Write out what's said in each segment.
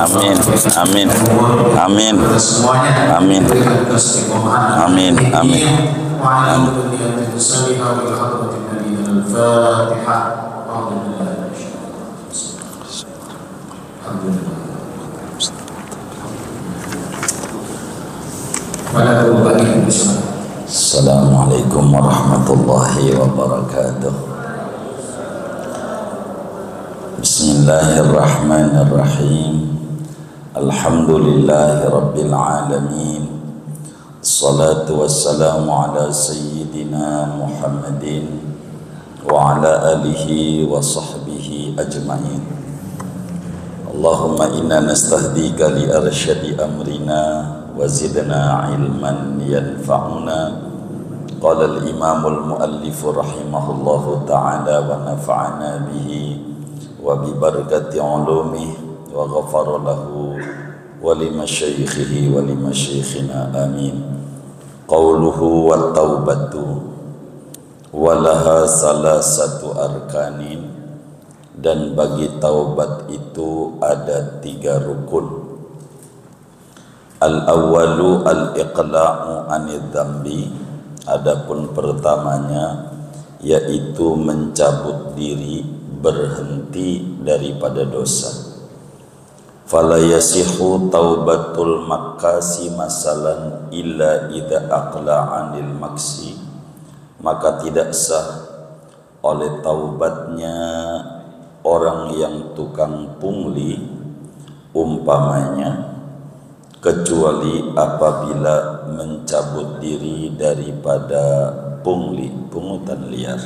Amin. Amin. Amin. Semuanya. Amin. Amin. Amin. Assalamualaikum warahmatullahi wabarakatuh. Bismillahirrahmanirrahim. Alhamdulillahi rabbil alamin. Assalatu wassalamu ala sayyidina Muhammadin wa ala alihi wa sahbihi ajma'in. Allahumma inna nastahdika li arsyadi amrina wa zidna ilman yanfa'una. Qala al-imam al-muallif rahimahullahu ta'ala wa nafa'ana bihi wa bi barakati ulumihi wa ghafara lahu wa li masyayikhihi wa li masyayikhina amin. Qauluhu wa taubatu wa laha salasatu arkanin, dan bagi taubat itu ada 3 rukun. Al-awwalu al-iqla'u 'anil dzambi, adapun pertamanya yaitu mencabut diri, berhenti daripada dosa. Fala yasihu taubatul makasi masalan illa idza aqla 'anil maksi, maka tidak sah oleh taubatnya orang yang tukang pungli umpamanya, kecuali apabila mencabut diri daripada pungli, pungutan liar.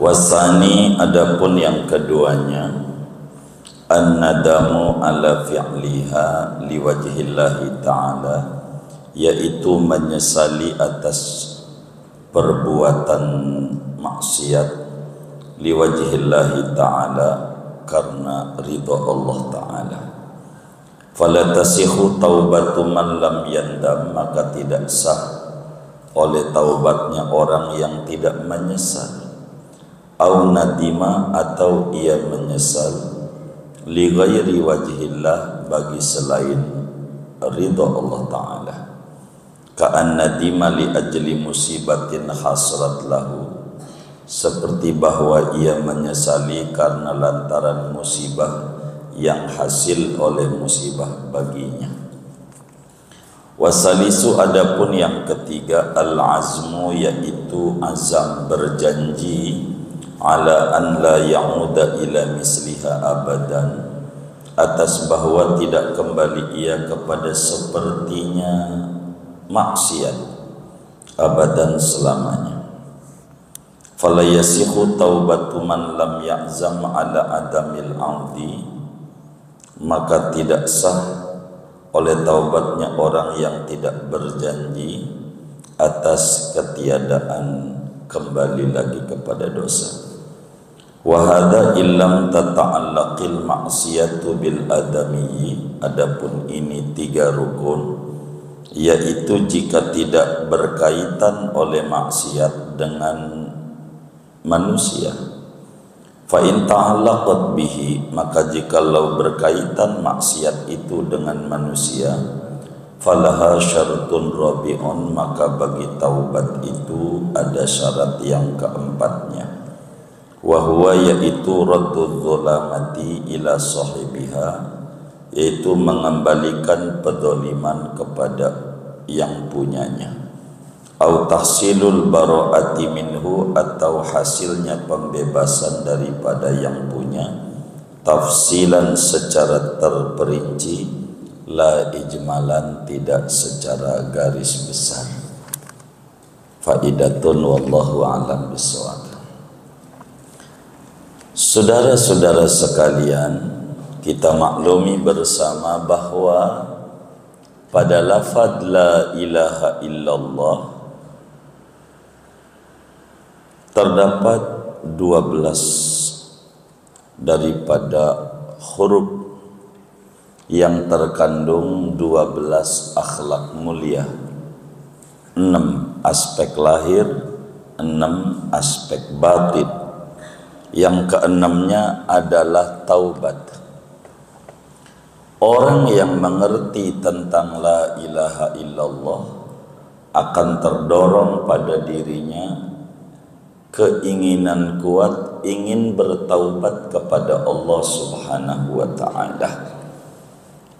Wasani, adapun yang keduanya, an-nadamu ala fi'liha liwajhillahi ta'ala, yaitu menyesali atas perbuatan maksiat liwajhillahi ta'ala, karena ridha Allah ta'ala. Fala tasihu taubatu man lam yandam, maka tidak sah oleh taubatnya orang yang tidak menyesal. Au nadima, atau ia menyesal, li ghairi wajhillah, bagi selain ridha Allah Ta'ala. Ka'an nadima li ajli musibatin hasrat lahu, seperti bahwa ia menyesali karena lantaran musibah yang hasil oleh musibah baginya. Wasalisu, adapun yang ketiga, al-azmu, yaitu azam, berjanji, ala an la ya'uda ila misliha abadan, atas bahwa tidak kembali ia kepada sepertinya maksiat abadan, selamanya. Fala yasihu taubatu man lam ya'zam ala adamil audi, maka tidak sah oleh taubatnya orang yang tidak berjanji atas ketiadaan kembali lagi kepada dosa. Wa hadza illam tata'allaqil ma'siyatu bil adami, adapun ini 3 rukun, yaitu jika tidak berkaitan oleh maksiat dengan manusia. Fa in ta'allaqat bihi, maka jikalau berkaitan maksiat itu dengan manusia, falaha syartun rabi'un, maka bagi taubat itu ada syarat yang keempatnya. Wa huwa, yaitu raddudz zulamati ila sahibiha, yaitu mengembalikan pedzaliman kepada yang punyanya. Au tahsilul bara'ati minhu, atau hasilnya pembebasan daripada yang punya, tafsilan secara terperinci, la ijmalan tidak secara garis besar. Faidatun wallahu a'lam bishawab. Saudara-saudara sekalian, kita maklumi bersama bahwa pada lafaz la ilaha illallah terdapat 12 daripada huruf yang terkandung 12 akhlak mulia, 6 aspek lahir, 6 aspek batin. Yang keenamnya adalah taubat. Orang yang mengerti tentang la ilaha illallah akan terdorong pada dirinya keinginan kuat ingin bertaubat kepada Allah Subhanahu wa ta'ala.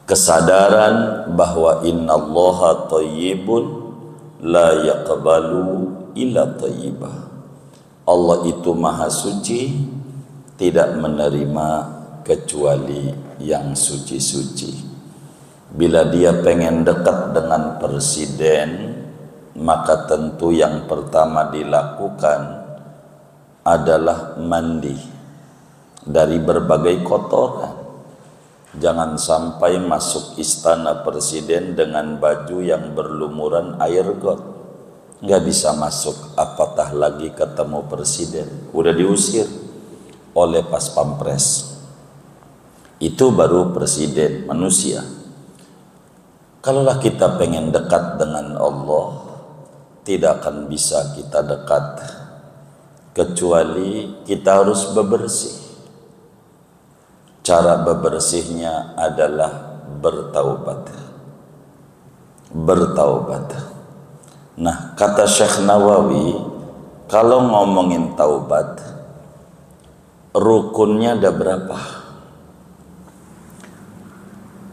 Kesadaran bahwa innallaha thayyibun la yaqbalu illa thayyibah. Allah itu maha suci, tidak menerima kecuali yang suci-suci. Bila dia pengen dekat dengan presiden, maka tentu yang pertama dilakukan adalah mandi dari berbagai kotoran. Jangan sampai masuk istana presiden dengan baju yang berlumuran air got. Nggak bisa masuk, apatah lagi ketemu presiden. Udah diusir oleh pas pampres. Itu baru presiden manusia. Kalaulah kita pengen dekat dengan Allah, tidak akan bisa kita dekat kecuali kita harus bebersih. Cara bebersihnya adalah bertaubat. Bertaubat. Nah, kata Syekh Nawawi, kalau ngomongin taubat, rukunnya ada berapa?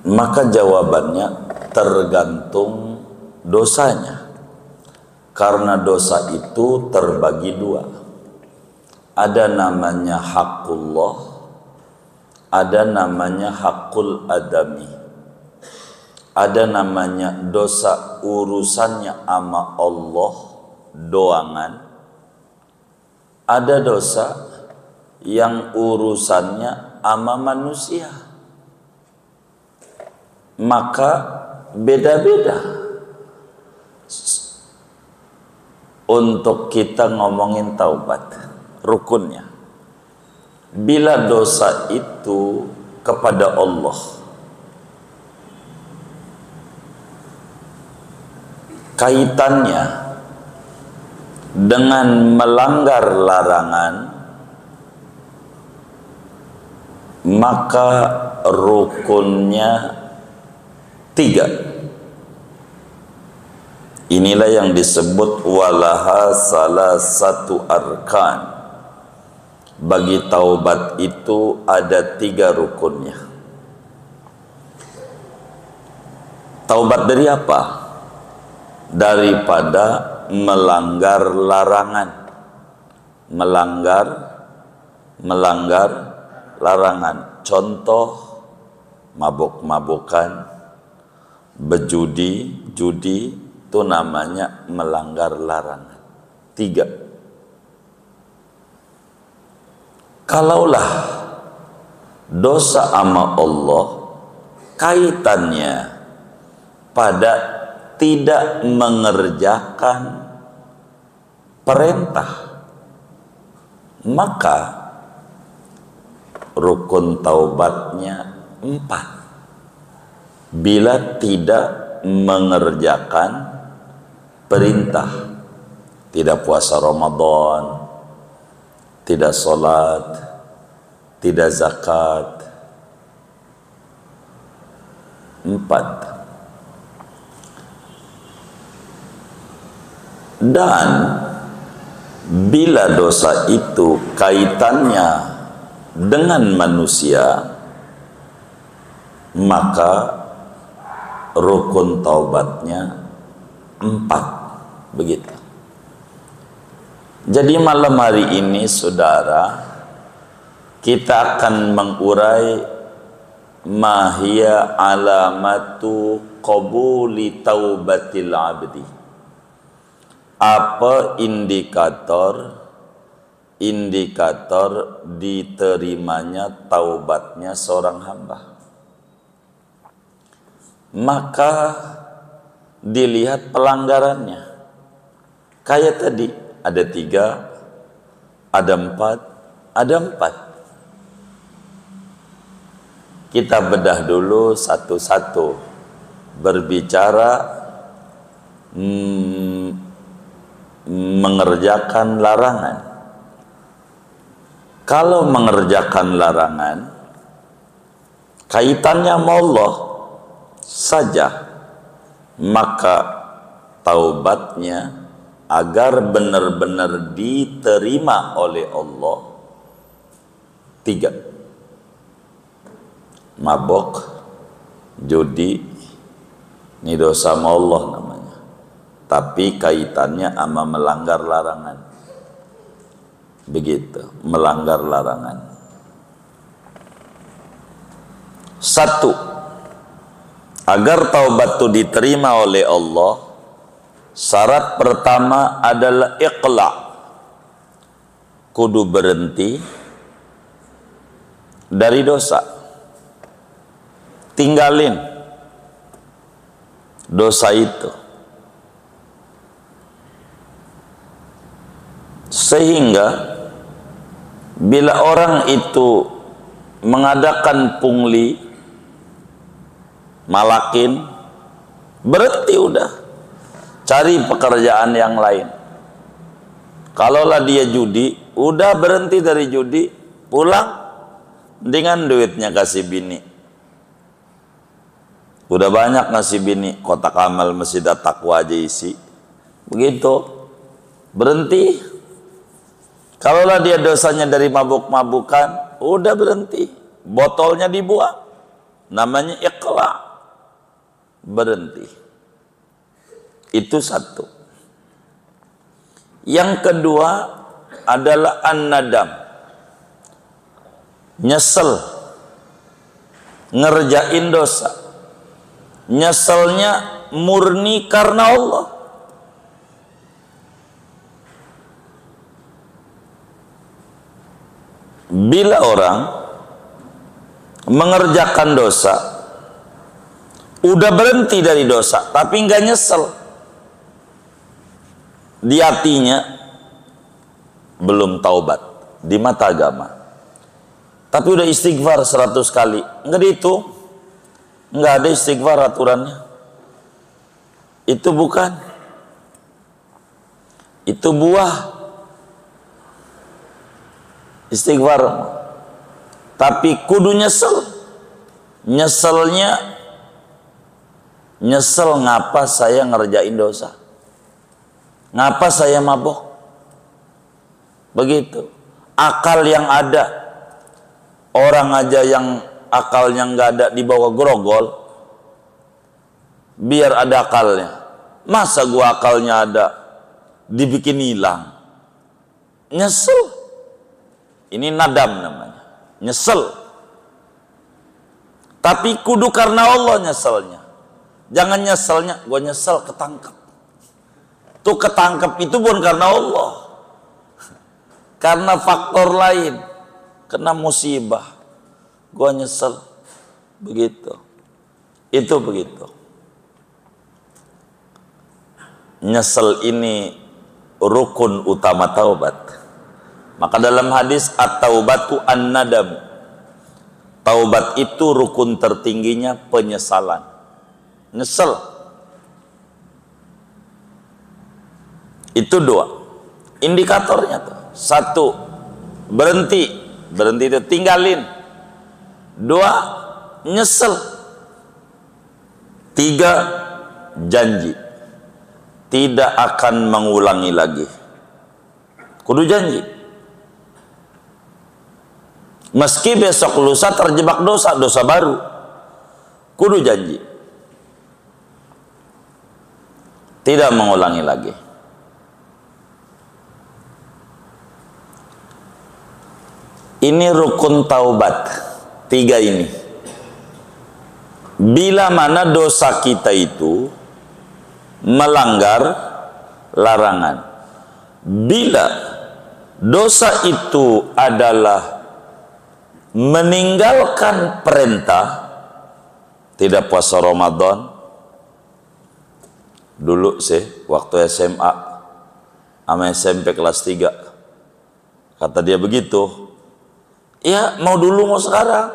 Maka jawabannya tergantung dosanya. Karena dosa itu terbagi dua. Ada namanya haqqullah, ada namanya haqqul adami. Ada namanya dosa urusannya sama Allah doangan. Ada dosa yang urusannya sama manusia. Maka beda-beda untuk kita ngomongin taubat. Rukunnya, bila dosa itu kepada Allah, kaitannya dengan melanggar larangan, maka rukunnya 3. Inilah yang disebut walaha salah satu arkan. Bagi taubat itu ada 3 rukunnya. Taubat dari apa? Daripada melanggar larangan. Melanggar larangan. Contoh, mabuk-mabukan, judi itu namanya melanggar larangan. 3. Kalaulah dosa sama Allah kaitannya pada tidak mengerjakan perintah, maka rukun taubatnya 4. Bila tidak mengerjakan perintah, tidak puasa Ramadan, tidak sholat, tidak zakat. 4. Dan bila dosa itu kaitannya dengan manusia, maka rukun taubatnya 4. Begitu. Jadi malam hari ini saudara, kita akan mengurai mahia alamatu qabuli taubatil abdi. Apa indikator diterimanya taubatnya seorang hamba? Maka dilihat pelanggarannya. Kayak tadi, ada 3, ada 4, ada 4. Kita bedah dulu satu-satu. Berbicara mengerjakan larangan. Kalau mengerjakan larangan, kaitannya sama Allah saja, maka taubatnya agar benar-benar diterima oleh Allah 3: mabok, judi, ini dosa sama Allah namanya, tapi kaitannya sama melanggar larangan. Begitu, melanggar larangan. 1, agar taubat itu diterima oleh Allah, syarat pertama adalah iqla', kudu berhenti dari dosa, tinggalin dosa itu, sehingga bila orang itu mengadakan pungli, malakin, berhenti udah, cari pekerjaan yang lain. Kalaulah dia judi, udah berhenti dari judi, pulang dengan duitnya kasih bini. Udah banyak ngasih bini, kotak amal masjid takwa aja isi. Begitu, berhenti. Kalaulah dia dosanya dari mabuk-mabukan, udah berhenti, botolnya dibuang, namanya iqla', berhenti. Itu 1. Yang kedua adalah an-nadam, nyesel ngerjain dosa, nyeselnya murni karena Allah. Bila orang mengerjakan dosa, udah berhenti dari dosa, tapi nggak nyesel, di hatinya belum taubat di mata agama, tapi udah istighfar 100 kali, nggak dihitung, nggak ada istighfar aturannya. Itu bukan, itu buah istighfar, tapi kudu nyesel. Nyeselnya, nyesel ngapa saya ngerjain dosa, ngapa saya mabok. Begitu. Akal yang ada, orang aja yang akalnya nggak ada dibawa grogol, biar ada akalnya. Masa gua akalnya ada dibikin hilang? Nyesel. Ini nadam namanya, nyesel. Tapi kudu karena Allah nyeselnya. Jangan nyeselnya, gua nyesel ketangkep. Tuh ketangkep itu bukan karena Allah, karena faktor lain, kena musibah, gua nyesel. Begitu. Itu begitu. Nyesel ini rukun utama taubat. Maka dalam hadis at-taubatu an-nadam, taubat itu rukun tertingginya penyesalan. Nyesel. Itu 2 indikatornya tuh. 1, berhenti itu tinggalin. 2, nyesel. 3, janji tidak akan mengulangi lagi. Kudu janji. Meski besok lusa terjebak dosa baru, kudu janji tidak mengulangi lagi. Ini rukun taubat 3 ini. Bila mana dosa kita itu melanggar larangan, bila dosa itu adalah meninggalkan perintah, tidak puasa Ramadan. Dulu sih waktu SMA sama SMP kelas 3, kata dia begitu. Ya mau dulu mau sekarang.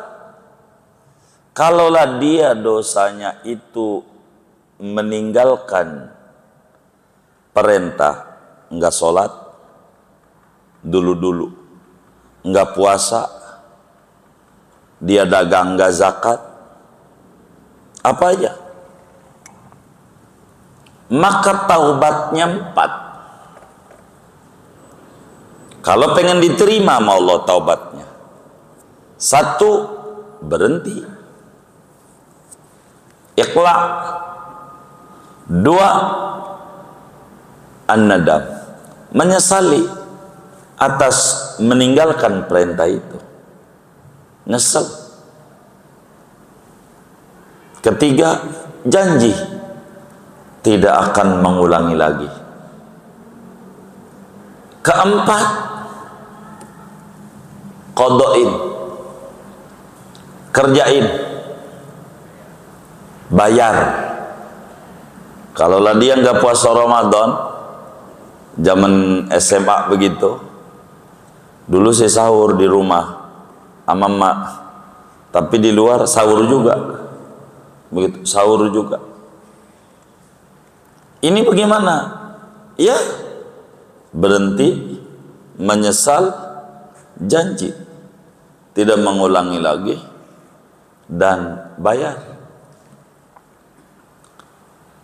Kalaulah dia dosanya itu meninggalkan perintah, enggak sholat dulu-dulu, enggak puasa dia dagang nggak zakat, apa aja, maka taubatnya 4. Kalau pengen diterima sama Allah taubatnya, 1, berhenti, iqla'. 2, an-nadam, menyesali atas meninggalkan perintah itu, nyesal. 3, janji tidak akan mengulangi lagi. 4, qada'in, kerjain, bayar. Kalau lah dia nggak puasa Ramadan, zaman SMA begitu, dulu saya sahur di rumah sama mak, tapi di luar sahur juga, begitu, sahur juga. Ini bagaimana? Ya, berhenti, menyesal, janji tidak mengulangi lagi, dan bayar.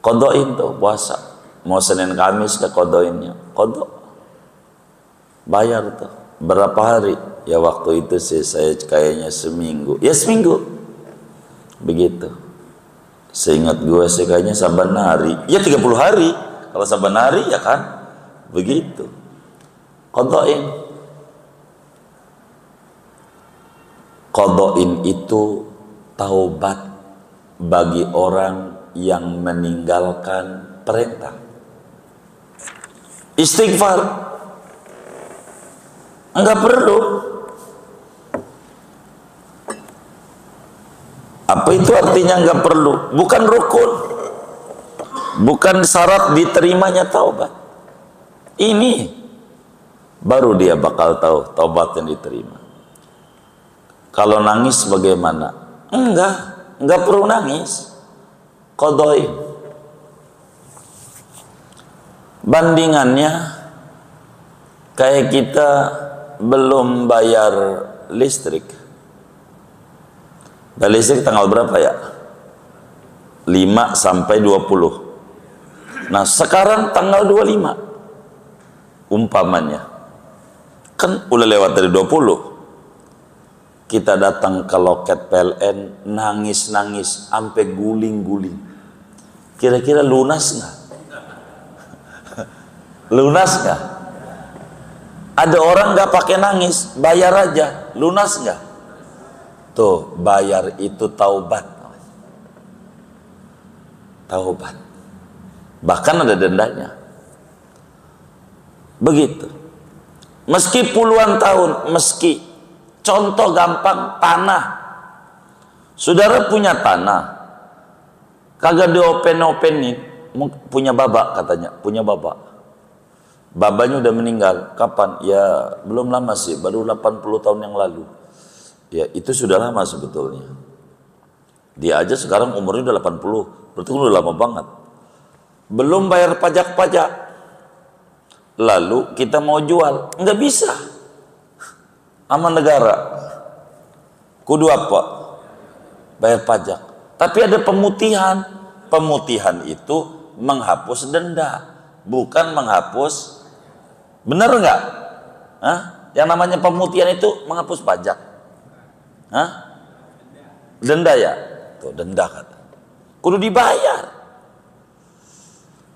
Kodoin tuh puasa, mau Senin Kamis ke kodoinnya, kodok, bayar tuh. Berapa hari? Ya waktu itu sih saya kayaknya seminggu, ya seminggu, begitu. Seingat gue sih kayaknya saban hari, ya 30 hari. Kalau saban hari ya kan, begitu. Kodoin. Kodoin itu taubat bagi orang yang meninggalkan perintah. Istighfar enggak perlu. Apa itu artinya enggak perlu? Bukan rukun, bukan syarat diterimanya taubat. Ini baru dia bakal tahu taubat yang diterima. Kalau nangis bagaimana? Enggak perlu nangis. Qadai. Bandingannya kayak kita belum bayar listrik. Bayar listrik tanggal berapa ya? 5 sampai 20. Nah, sekarang tanggal 25. Umpamanya. Kan udah lewat dari 20. Kita datang ke loket PLN, nangis-nangis sampai guling-guling. Kira-kira lunas nggak? Lunas nggak? Ada orang nggak pakai nangis, bayar aja, lunas nggak? Tuh, bayar itu taubat. Taubat. Bahkan ada dendanya. Begitu. Meski puluhan tahun, meski. Contoh gampang, tanah. Saudara punya tanah, kagak diopen-openin, punya babak katanya, punya babak. Babanya udah meninggal, kapan? Ya belum lama sih, baru 80 tahun yang lalu. Ya itu sudah lama sebetulnya. Dia aja sekarang umurnya udah 80, berarti udah lama banget. Belum bayar pajak-pajak. Lalu kita mau jual, nggak bisa. Sama negara, kudu apa? Bayar pajak. Tapi ada pemutihan. Pemutihan itu menghapus denda, bukan menghapus. Benar nggak? Yang namanya pemutihan itu menghapus pajak. Denda ya? Tuh denda kata. Kudu dibayar.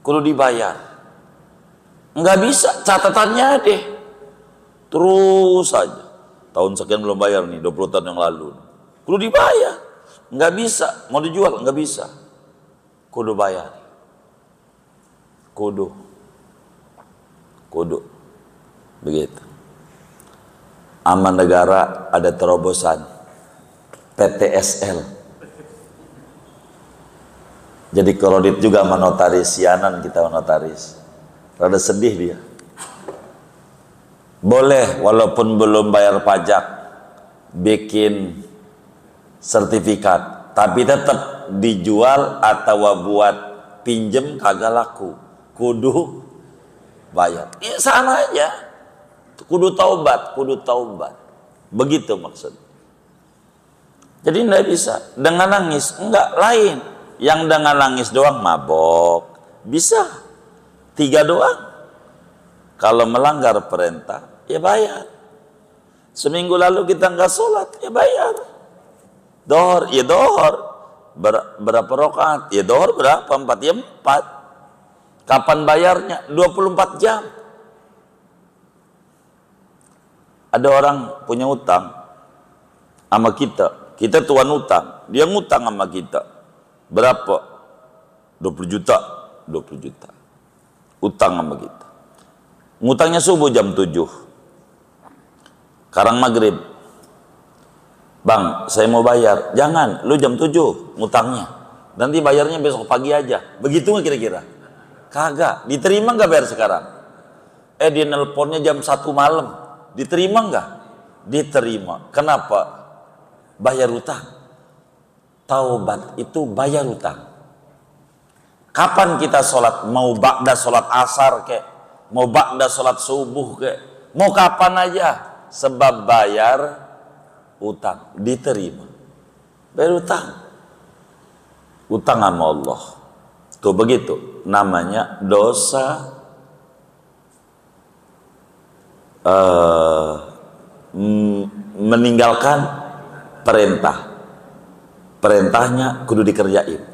Kudu dibayar. Nggak bisa, catatannya deh. Terus saja. Tahun sekian belum bayar nih, 20 tahun yang lalu. Kudu dibayar. Nggak bisa, mau dijual nggak bisa. Kudu bayar. Kudu. Begitu. Aman negara ada terobosan. PTSL. Jadi kredit juga sama notaris, sianan kita sama notaris. Rada sedih dia. Boleh walaupun belum bayar pajak bikin sertifikat, tapi tetap dijual atau buat pinjem kagak laku, kudu bayar. Ya sama aja, kudu taubat. Begitu maksud. Jadi tidak bisa dengan nangis, enggak lain. Yang dengan nangis doang mabok, bisa 3 doang. Kalau melanggar perintah, ya bayar. Seminggu lalu kita enggak sholat, ya bayar. Dohor, ya dohor. Berapa rakaat? Ya dohor berapa? 4, ya 4. Kapan bayarnya? 24 jam. Ada orang punya utang sama kita. Kita tuan utang. Dia ngutang sama kita. Berapa? 20 juta. 20 juta. Utang sama kita. Ngutangnya subuh jam 7. Sekarang maghrib. Bang, saya mau bayar. Jangan, lu jam 7 ngutangnya. Nanti bayarnya besok pagi aja. Begitu nggak kira-kira? Kagak. Diterima nggak bayar sekarang? Dia nelponnya jam 1 malam. Diterima nggak? Diterima. Kenapa? Bayar utang. Taubat itu bayar utang. Kapan kita sholat? Mau ba'da sholat asar kek, mau ba'da sholat subuh kek, mau kapan aja, sebab bayar utang. Diterima. Bayar utang. Utang sama Allah. Tuh begitu. Namanya dosa meninggalkan perintah. Perintahnya kudu dikerjain.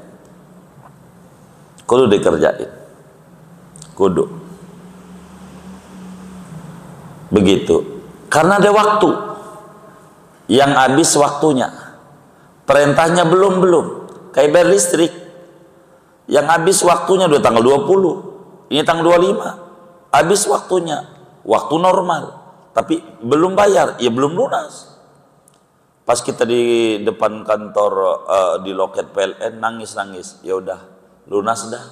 Kudu dikerjain. Kudu. Begitu. Karena ada waktu. Yang habis waktunya. Perintahnya belum. Kayak bayar listrik. Yang habis waktunya udah tanggal 20. Ini tanggal 25. Habis waktunya. Waktu normal. Tapi belum bayar. Ya belum lunas. Pas kita di depan kantor di loket PLN nangis, ya udah lunas dah.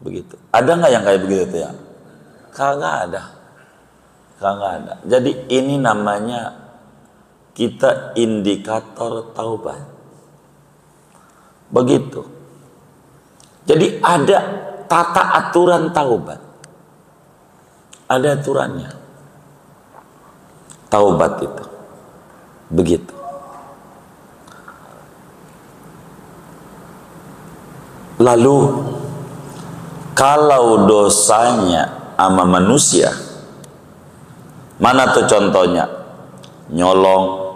Begitu. Ada nggak yang kayak begitu tuh ya? Kagak ada. Jadi ini namanya kita indikator taubat. Begitu. Jadi ada tata aturan taubat. Ada aturannya. Taubat itu. Begitu. Lalu kalau dosanya sama manusia, mana tuh contohnya? Nyolong.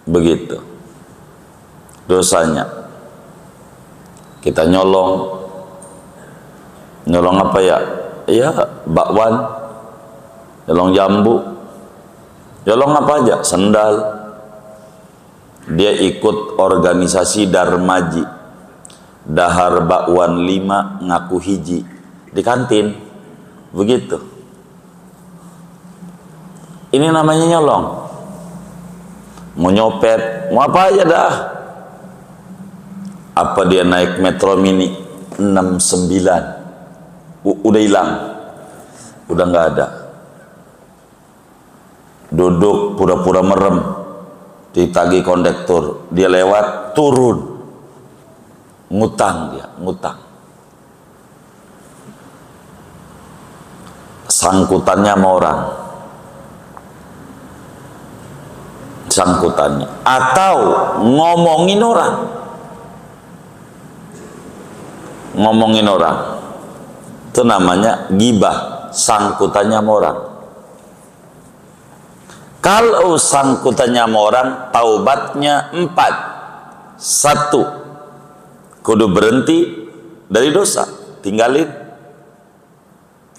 Begitu. Dosanya. Kita nyolong. Nyolong apa ya? Ya, bakwan. Nyolong jambu. Nyolong apa aja? Sendal. Dia ikut organisasi Darmaji. Dahar bakwan 5 ngaku hiji. Di kantin. Begitu. Ini namanya nyolong. Mau nyopet, mau apa aja dah. Apa dia naik Metro Mini 69. Udah hilang. Udah nggak ada. Duduk pura-pura merem, ditagih kondektur, dia lewat turun, ngutang dia, ngutang. Sangkutannya sama orang, sangkutannya, atau ngomongin orang, itu namanya gibah, sangkutannya sama orang. Kalau sangkutannya sama orang, taubatnya 4. 1, kudu berhenti dari dosa, tinggalin.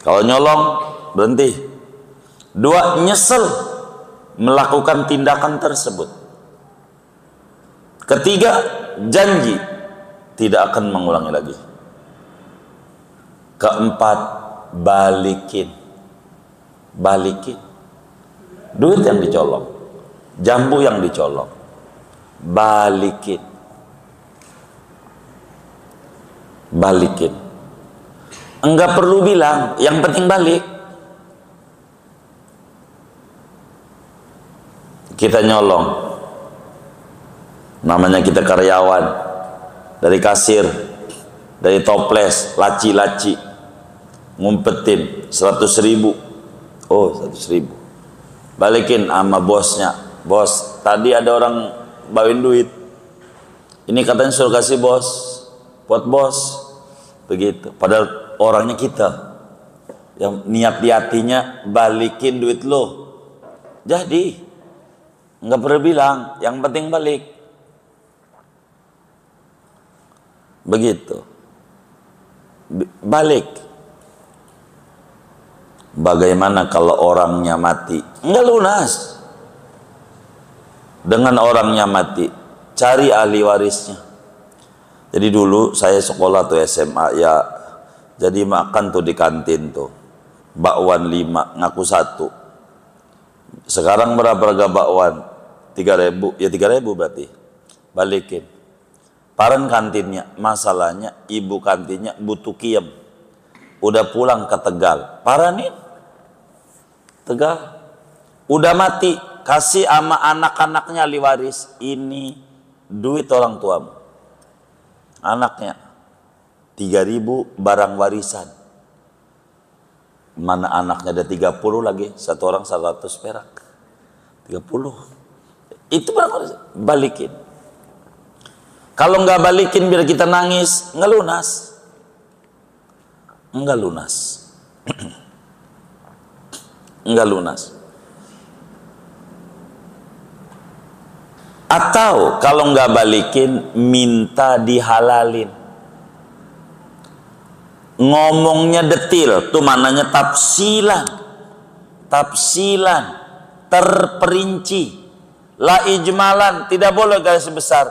Kalau nyolong, berhenti. 2, nyesel melakukan tindakan tersebut. Ketiga, janji tidak akan mengulangi lagi. Keempat, balikin. Duit yang dicolong, jambu yang dicolong, balikin. Enggak perlu bilang, yang penting balik. Kita nyolong, namanya kita karyawan, dari kasir, dari toples, laci-laci, ngumpetin 100.000. Oh, 100.000. Balikin sama bosnya Bos, tadi ada orang bawain duit. Ini katanya suruh kasih bos, buat bos. Begitu. Padahal orangnya kita. Yang niat di hatinya balikin duit lo. Jadi nggak perlu bilang, yang penting balik. Begitu. Balik. Bagaimana kalau orangnya mati? Nggak lunas. Dengan orangnya mati, cari ahli warisnya. Jadi dulu saya sekolah tuh SMA ya, jadi makan tuh di kantin tuh, bakwan 5 ngaku 1. Sekarang berapa harga bakwan? 3.000, ya 3.000 berarti. Balikin. Paran kantinnya, masalahnya ibu kantinnya butuh kiem. Udah pulang ke Tegal, paranin. Tegal. Udah mati, kasih sama anak-anaknya ahli waris. Ini duit orang tuamu. Anaknya 3.000 barang warisan. Mana anaknya ada 30 lagi, satu orang 100 perak. 30. Itu barang warisan, balikin. Kalau nggak balikin biar kita nangis, nggak lunas. Nggak lunas. Nggak lunas. Atau kalau nggak balikin, minta dihalalin. Ngomongnya detil, tuh mananya tafsilan. Tafsilan, terperinci. La ijmalan, tidak boleh garis besar.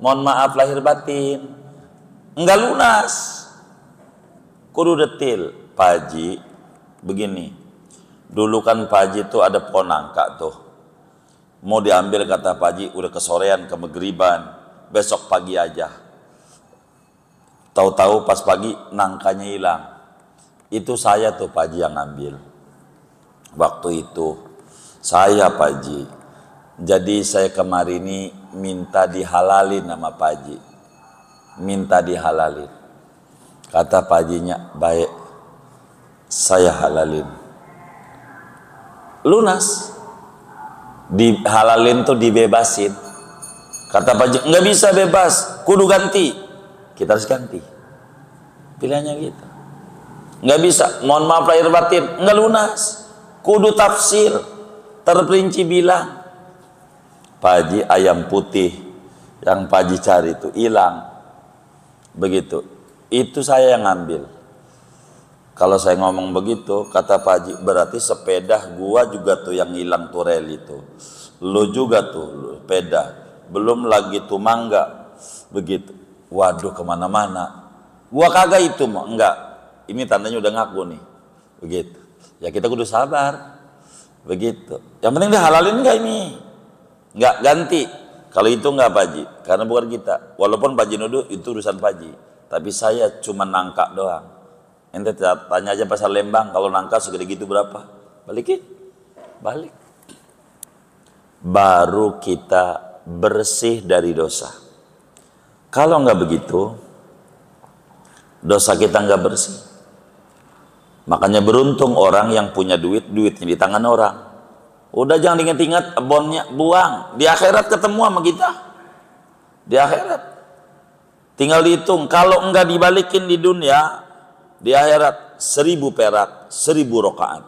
Mohon maaf lahir batin. Nggak lunas. Kudu detil. Pak Haji, begini. Dulu kan Pak Haji tuh ada pohon nangka tuh. Mau diambil kata Pak Haji, udah kesorean, ke magriban, besok pagi aja. Tahu-tahu pas pagi nangkanya hilang. Itu saya tuh Pak Haji yang ngambil. Waktu itu saya Pak Haji. Jadi saya kemarin ini minta dihalalin sama Pak Haji. Minta dihalalin. Kata Pak Hajinya, baik, saya halalin. Lunas. Dihalalin tuh dibebasin. Kata Pak Haji, nggak bisa bebas, kudu ganti. Kita harus ganti. Pilihannya gitu. Nggak bisa, mohon maaf lahir batin, nggak lunas. Kudu tafsir, terperinci bilang. Pak Haji, ayam putih yang Pak Haji cari itu hilang. Begitu. Itu saya yang ngambil. Kalau saya ngomong begitu, kata Pak Haji, berarti sepeda gua juga tuh yang hilang tuh rel itu. Lu juga tuh, sepeda. Belum lagi tuh mangga. Begitu. Waduh, kemana-mana. Gua kagak itu mah, enggak. Ini tandanya udah ngaku nih. Begitu. Ya kita kudu sabar. Begitu. Yang penting dia halalin enggak ini? Enggak, ganti. Kalau itu enggak Pak Haji, karena bukan kita. Walaupun Pak Haji nuduh itu urusan Pak Haji. Tapi saya cuma nangka doang. Ente tanya aja pasar Lembang, kalau nangka segede gitu berapa? Balikin. Balik. Baru kita bersih dari dosa. Kalau nggak begitu, dosa kita nggak bersih. Makanya beruntung orang yang punya duit, duitnya di tangan orang. Udah jangan inget-inget bonnya, buang. Di akhirat ketemu sama kita. Di akhirat. Tinggal dihitung, kalau enggak dibalikin di dunia, di akhirat 1.000 perak, 1.000 rakaat.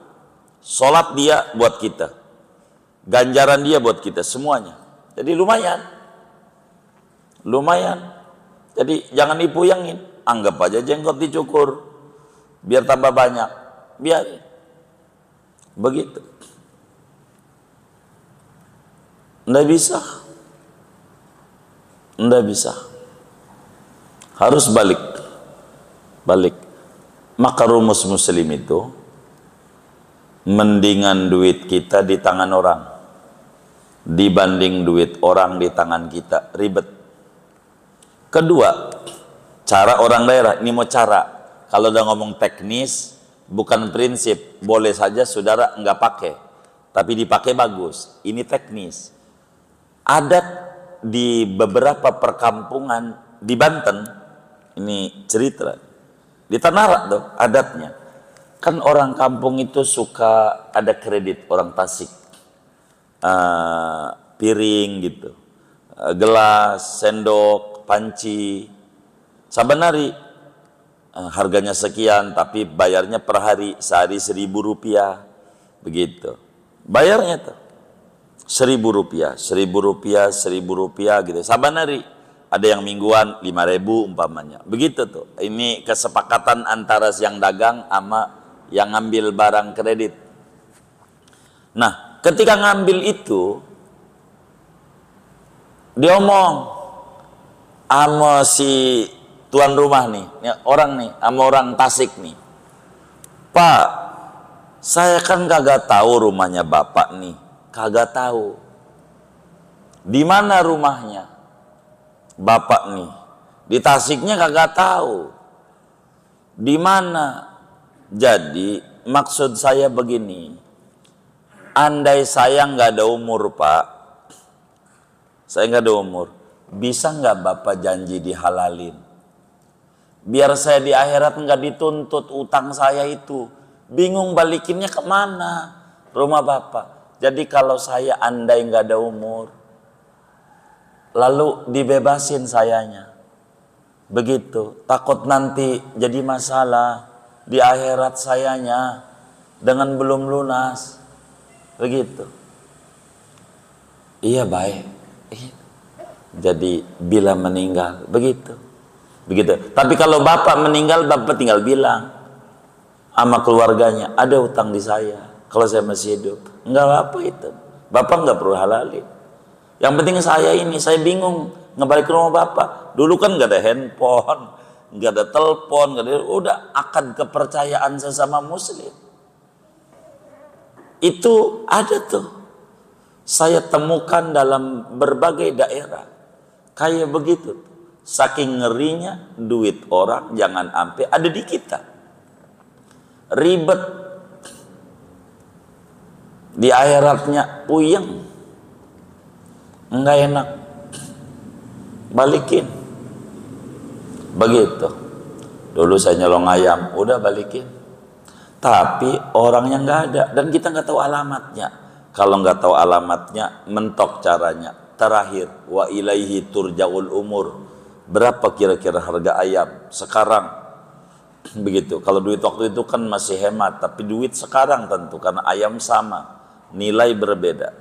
Sholat dia buat kita. Ganjaran dia buat kita, semuanya. Jadi lumayan. Lumayan. Jadi jangan dipuyangin. Anggap aja jenggot dicukur. Biar tambah banyak. Biarin. Begitu. Nggak bisa. Nggak bisa. Harus balik. Balik. Maka rumus muslim itu mendingan duit kita di tangan orang dibanding duit orang di tangan kita, ribet. Kedua, cara orang daerah, ini mau cara. Kalau udah ngomong teknis, bukan prinsip, boleh saja saudara nggak pakai, tapi dipakai bagus. Ini teknis. Adat di beberapa perkampungan di Banten, ini cerita di Tanara tuh adatnya. Kan orang kampung itu suka ada kredit, orang Tasik. piring gitu, gelas, sendok, panci, sabanari harganya sekian, tapi bayarnya per hari, sehari Rp1.000, begitu. Bayarnya tuh Rp1.000, Rp1.000 gitu, sabanari. Ada yang mingguan 5.000 umpamanya, begitu tuh. Ini kesepakatan antara yang dagang sama yang ngambil barang kredit. Nah, ketika ngambil itu, dia ngomong sama si tuan rumah nih, orang nih, sama orang Tasik nih, Pak, saya kan kagak tahu rumahnya Bapak nih, kagak tahu. Di mana rumahnya Bapak nih? Di Tasiknya kagak tahu. Di mana? Jadi maksud saya begini, andai saya nggak ada umur, Pak, saya nggak ada umur, bisa nggak Bapak janji dihalalin? Biar saya di akhirat nggak dituntut utang saya itu. Bingung balikinnya kemana rumah Bapak. Jadi kalau saya andai nggak ada umur, lalu dibebasin sayanya, begitu. Takut nanti jadi masalah di akhirat sayanya dengan belum lunas, begitu. Iya baik. Jadi bila meninggal, begitu. Tapi kalau Bapak meninggal, Bapak tinggal bilang sama keluarganya, ada utang di saya kalau saya masih hidup. Enggak apa itu, Bapak nggak perlu halalin. Yang penting saya bingung ngebalik ke rumah Bapak. Dulu kan nggak ada handphone, nggak ada telepon, udah akad kepercayaan sesama muslim. Itu ada tuh, saya temukan dalam berbagai daerah kayak begitu. Saking ngerinya duit orang jangan sampai ada di kita. Ribet di akhiratnya, puyeng, enggak enak, balikin, begitu. Dulu saya nyolong ayam, udah balikin. Tapi orangnya nggak ada dan kita nggak tahu alamatnya. Kalau nggak tahu alamatnya, mentok caranya. Terakhir, wa ilaihi turja'ul umur. Berapa kira-kira harga ayam sekarang? Begitu. Kalau duit waktu itu kan masih hemat, tapi duit sekarang tentu karena ayam sama, nilai berbeda.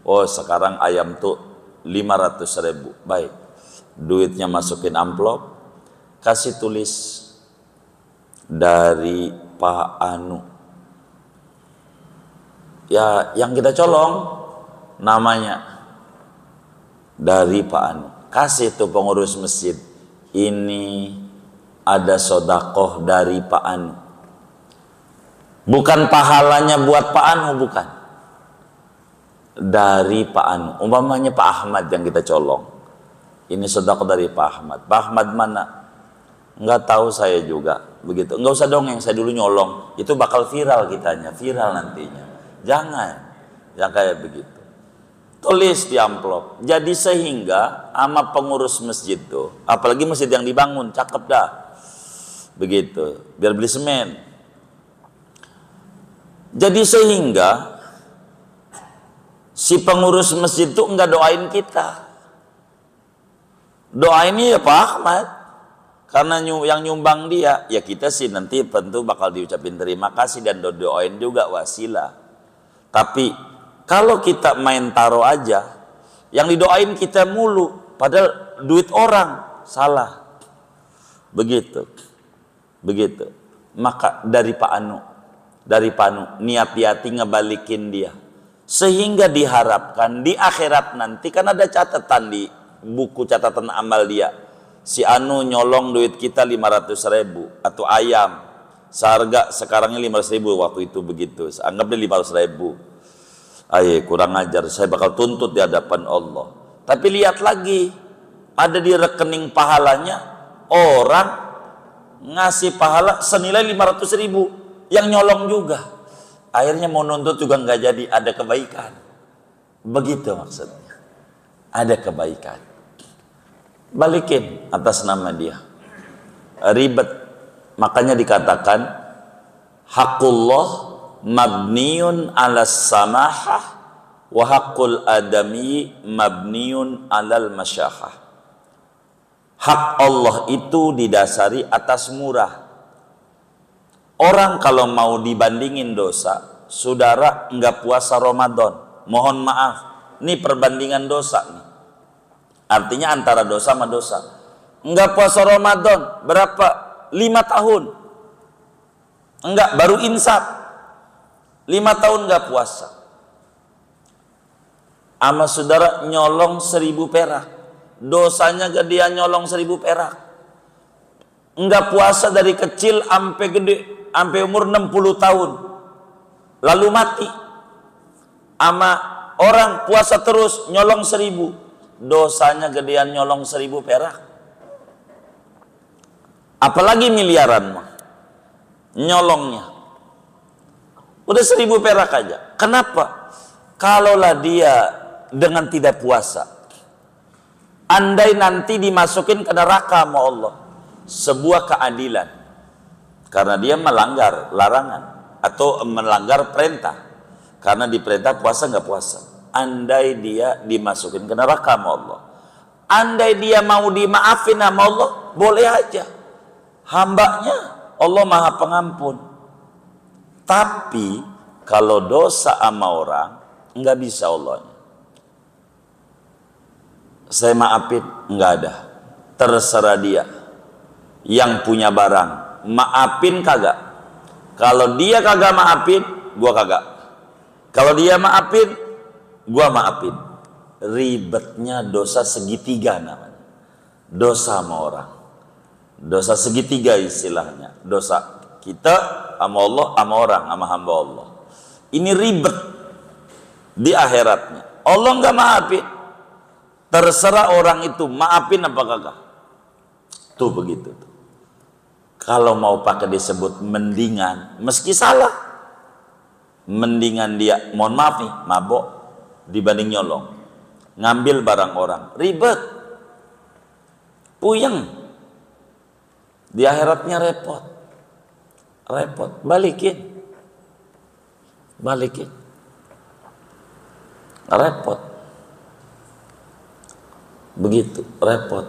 Oh, sekarang ayam tuh 500.000. Baik. Duitnya masukin amplop, kasih tulis dari Pak Anu. Ya, yang kita colong namanya dari Pak Anu. Kasih tuh pengurus masjid. Ini ada sodakoh dari Pak Anu. Bukan pahalanya buat Pak Anu, bukan. Dari Pak Anu. Umpamanya Pak Ahmad yang kita colong. Ini sodakoh dari Pak Ahmad. Pak Ahmad mana? Nggak tahu saya juga. Begitu. Nggak usah dongeng, saya dulu nyolong. Itu bakal viral kitanya, viral nantinya. Jangan kayak begitu. Tulis di amplop. Jadi sehingga sama pengurus masjid tuh, apalagi masjid yang dibangun, cakep dah. Begitu. Biar beli semen. Jadi sehingga si pengurus masjid tuh enggak doain kita. Doainnya ya Pak Ahmad. Karena yang nyumbang dia, ya kita sih nanti tentu bakal diucapin terima kasih dan doain juga wasilah. Tapi kalau kita main taruh aja, yang didoain kita mulu, padahal duit orang, salah. Begitu. Maka dari Pak Anu, niat hati ngebalikin dia. Sehingga diharapkan di akhirat nanti, kan ada catatan di buku catatan amal dia. Si Anu nyolong duit kita 500.000 atau ayam. Seharga sekarangnya 500.000 waktu itu begitu. Anggap dia 500.000. Ayo kurang ajar, saya bakal tuntut di hadapan Allah. Tapi lihat lagi, ada di rekening pahalanya orang ngasih pahala senilai 500.000 yang nyolong juga. Akhirnya mau nuntut juga nggak jadi, ada kebaikan. Begitu maksudnya. Ada kebaikan. Balikin atas nama dia. Ribet. Makanya dikatakan haqqullah mabniun ala samahah wa haqqul adami mabniun 'alal masyahah. Hak Allah itu didasari atas murah. Orang kalau mau dibandingin dosa, saudara enggak puasa Ramadan, mohon maaf, ini perbandingan dosa nih. Artinya antara dosa sama dosa. Enggak puasa Ramadan berapa? 5 tahun. Enggak, baru insaf. 5 tahun enggak puasa. Ama saudara nyolong 1000 perak. Dosanya gedean nyolong 1000 perak. Enggak puasa dari kecil sampai gede, sampai umur 60 tahun. Lalu mati. Ama orang puasa terus nyolong 1000. Dosanya gedean nyolong 1000 perak. Apalagi miliaran mah. Nyolongnya. Udah 1000 perak aja. Kenapa? Kalaulah dia dengan tidak puasa, andai nanti dimasukin ke neraka sama Allah, sebuah keadilan. Karena dia melanggar larangan atau melanggar perintah. Karena diperintah puasa nggak puasa. Andai dia dimasukin ke neraka sama Allah, andai dia mau dimaafin sama Allah, boleh aja. Hambanya Allah Maha Pengampun. Tapi kalau dosa sama orang, nggak bisa Allahnya. Saya maafin, nggak ada. Terserah dia. Yang punya barang, maafin kagak. Kalau dia kagak maafin, gua kagak. Kalau dia maafin, gua maafin. Ribetnya dosa segitiga namanya. Dosa sama orang. Dosa segitiga istilahnya. Dosa kita sama Allah, sama orang, sama hamba Allah. Ini ribet di akhiratnya. Allah nggak maafin. Terserah orang itu maafin apa kagak. Tuh begitu tuh. Kalau mau pakai disebut mendingan, meski salah, mendingan dia, mohon maaf nih, mabok dibanding nyolong, ngambil barang orang, ribet, puyeng, di akhiratnya repot, balikin, repot, begitu, repot.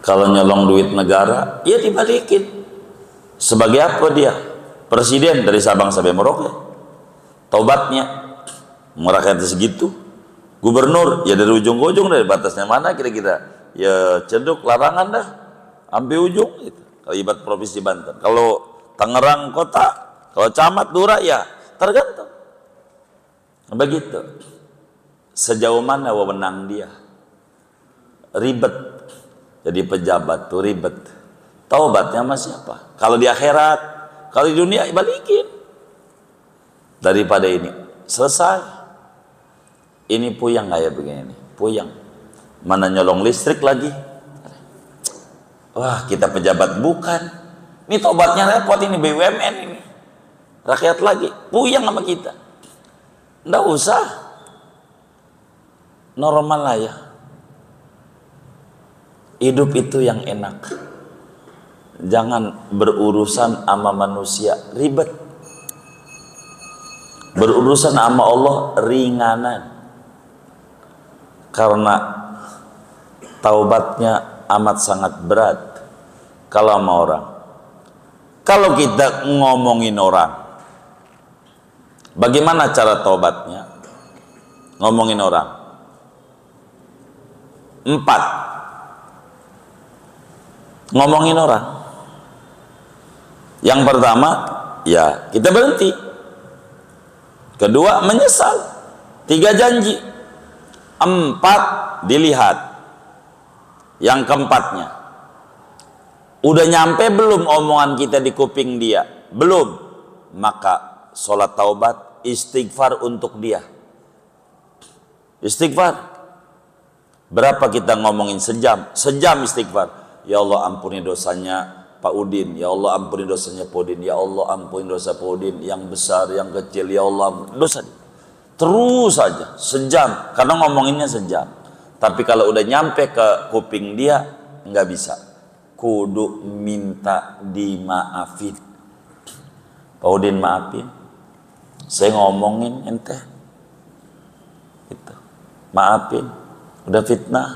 Kalau nyolong duit negara, ya dibalikin. Sebagai apa dia? Presiden dari Sabang sampai Merauke. Tobatnya merakyat segitu. Gubernur ya dari ujung ke ujung, dari batasnya mana kira-kira? Ya ceduk larangan dah, sampai ujung itu. Kalau ibarat provinsi Banten. Kalau Tangerang kota, kalau camat Dura ya tergantung. Begitu. Sejauh mana wewenang dia? Ribet. Jadi pejabat tuh ribet. Taubatnya sama siapa? Kalau di akhirat, kalau di dunia balikin. Daripada ini selesai. Ini puyang kayak begini, puyang. Mana nyolong listrik lagi? Wah, kita pejabat bukan. Ini taubatnya repot, ini BUMN ini. Rakyat lagi, puyang sama kita. Nggak usah. Normal lah ya. Hidup itu yang enak. Jangan berurusan sama manusia ribet. Berurusan sama Allah ringanan. Karena taubatnya amat sangat berat kalau sama orang. Kalau kita ngomongin orang, bagaimana cara taubatnya? Ngomongin orang. 4. Ngomongin orang. Yang pertama, ya kita berhenti. Kedua, menyesal. 3, janji. 4, dilihat. Yang keempatnya, udah nyampe belum omongan kita di kuping dia? Belum. Maka sholat taubat, istighfar untuk dia. Istighfar. Berapa kita ngomongin? Sejam. Sejam istighfar. Ya Allah ampuni dosanya Pak Udin. Ya Allah ampuni dosanya Pak Udin. Ya Allah ampuni dosa Pak Udin. Yang besar, yang kecil. Ya Allah dosa. Terus saja. Sejam. Karena ngomonginnya sejam. Tapi kalau udah nyampe ke kuping dia, nggak bisa. Kudu minta dimaafin. Pak Udin maafin. Saya ngomongin ente. Gitu. Maafin, udah fitnah.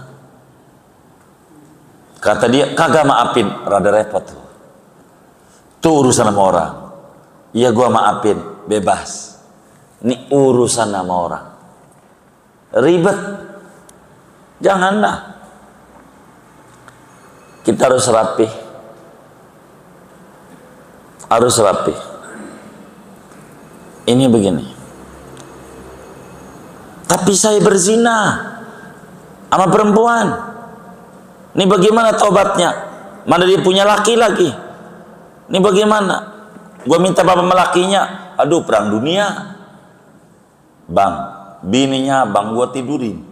Kata dia, kagak maafin, rada repot tuh. Tuh urusan sama orang. Iya gua maafin, bebas. Ini urusan sama orang. Ribet. Janganlah. Kita harus rapi. Harus rapi. Ini begini. Tapi saya berzina sama perempuan. Ini bagaimana taubatnya? Mana dia punya laki lagi? Ini bagaimana? Gue minta bapak melakinya. Aduh, perang dunia. Bang, bininya bang gue tidurin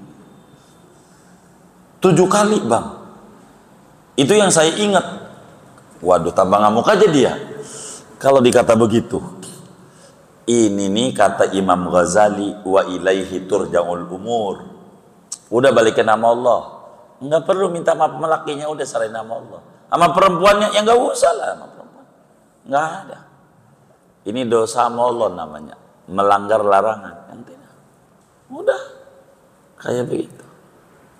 7 kali bang. Itu yang saya ingat. Waduh, tambah ngamuk aja dia kalau dikata begitu. Ini nih kata Imam Ghazali, wa ilaihi turja'ul umur. Udah balikin nama Allah. Enggak perlu minta maaf sama lakinya, udah serahin nama Allah. Sama perempuannya ya enggak usah lah sama perempuan. Enggak ada. Ini dosa sama Allah namanya, melanggar larangan. Yang tidak. Udah kayak begitu.